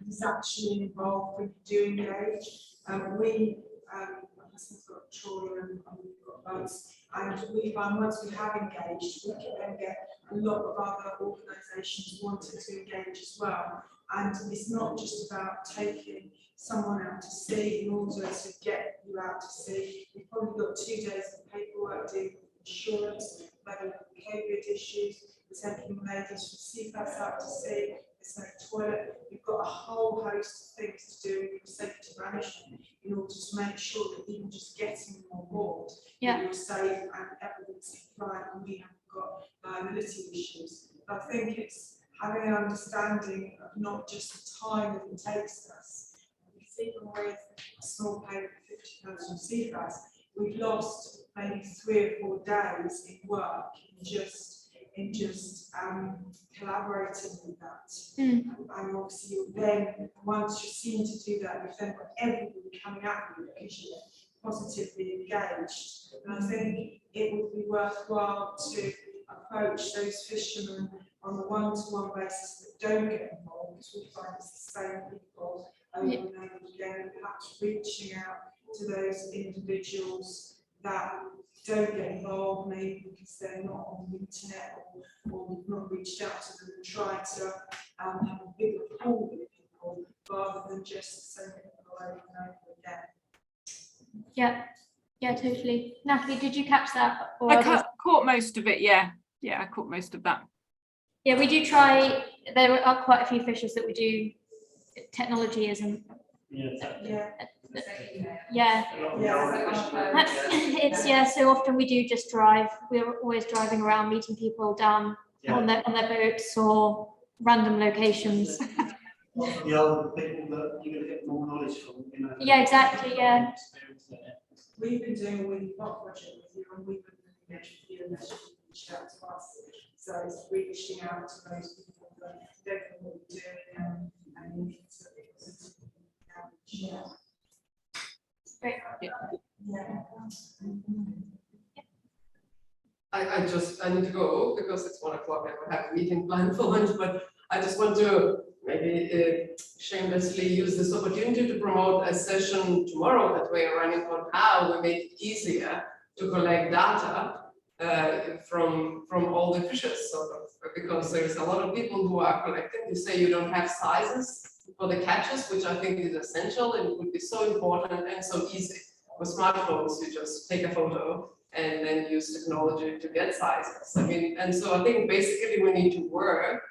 Is actually involved with doing engage. We have got a trawler and we've got boats, and we find once we have engaged, we can then get a lot of other organisations wanting to engage as well. And it's not just about taking someone out to sea in order to get you out to sea. You've probably got 2 days of paperwork, doing insurance, whether COVID issues, we're taking ladies from seafares out to sea, there's no toilet. You've got a whole host of things to do with safety management in order to make sure that even just getting them on board, that you're safe and everything's compliant and we haven't got liability issues. But I think it's having an understanding of not just the time that it takes us. Even with a small payment of 50,000 seafares, we've lost maybe 3 or 4 days in work in just collaborating with that. And obviously then, once you're seen to do that, you've then got everybody coming at you because you're positively engaged. And I think it would be worthwhile to approach those fishermen on a one-to-one basis that don't get involved, because we find it's the same people over and over again, perhaps reaching out to those individuals that don't get involved, maybe because they're not on the internet or we've not reached out to them and tried to have a bigger pool with people rather than just sending people over and over again. Yeah, totally. Natalie, did you catch that? Or I caught most of it, yeah. Yeah, I caught most of that. Yeah, we do try, there are quite a few fishers that we do, technology isn't. It's so often we do just drive. We're always driving around, meeting people down on their boats or random locations. The older people that you're going to get more knowledge from, you know. Yeah, exactly. Yeah. We've been doing a weekly project with you, and we've been engaged with you, and that's reached out to us. So it's reaching out to those people that don't know what we're doing and yeah. Great. I need to go because it's 1 o'clock and I have a meeting planned for lunch, but I just want to maybe shamelessly use this opportunity to promote a session tomorrow that we are running on how we make it easier to collect data from all the fishers, sort of, because there's a lot of people who are collecting. You say you don't have sizes for the catches, which I think is essential and would be so important and so easy. With smartphones, you just take a photo and then use technology to get sizes. I mean, and so I think basically we need to work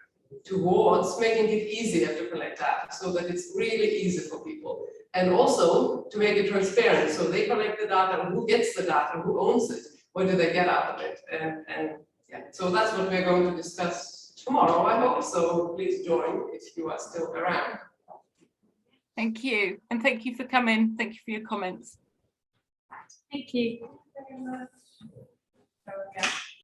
towards making it easier to collect data so that it's really easy for people. And also to make it transparent, so they collect the data, who gets the data, who owns it, what do they get out of it? And yeah, so that's what we're going to discuss tomorrow, I hope. So please join if you are still around. Thank you. And thank you for coming. Thank you for your comments. Thank you. So again,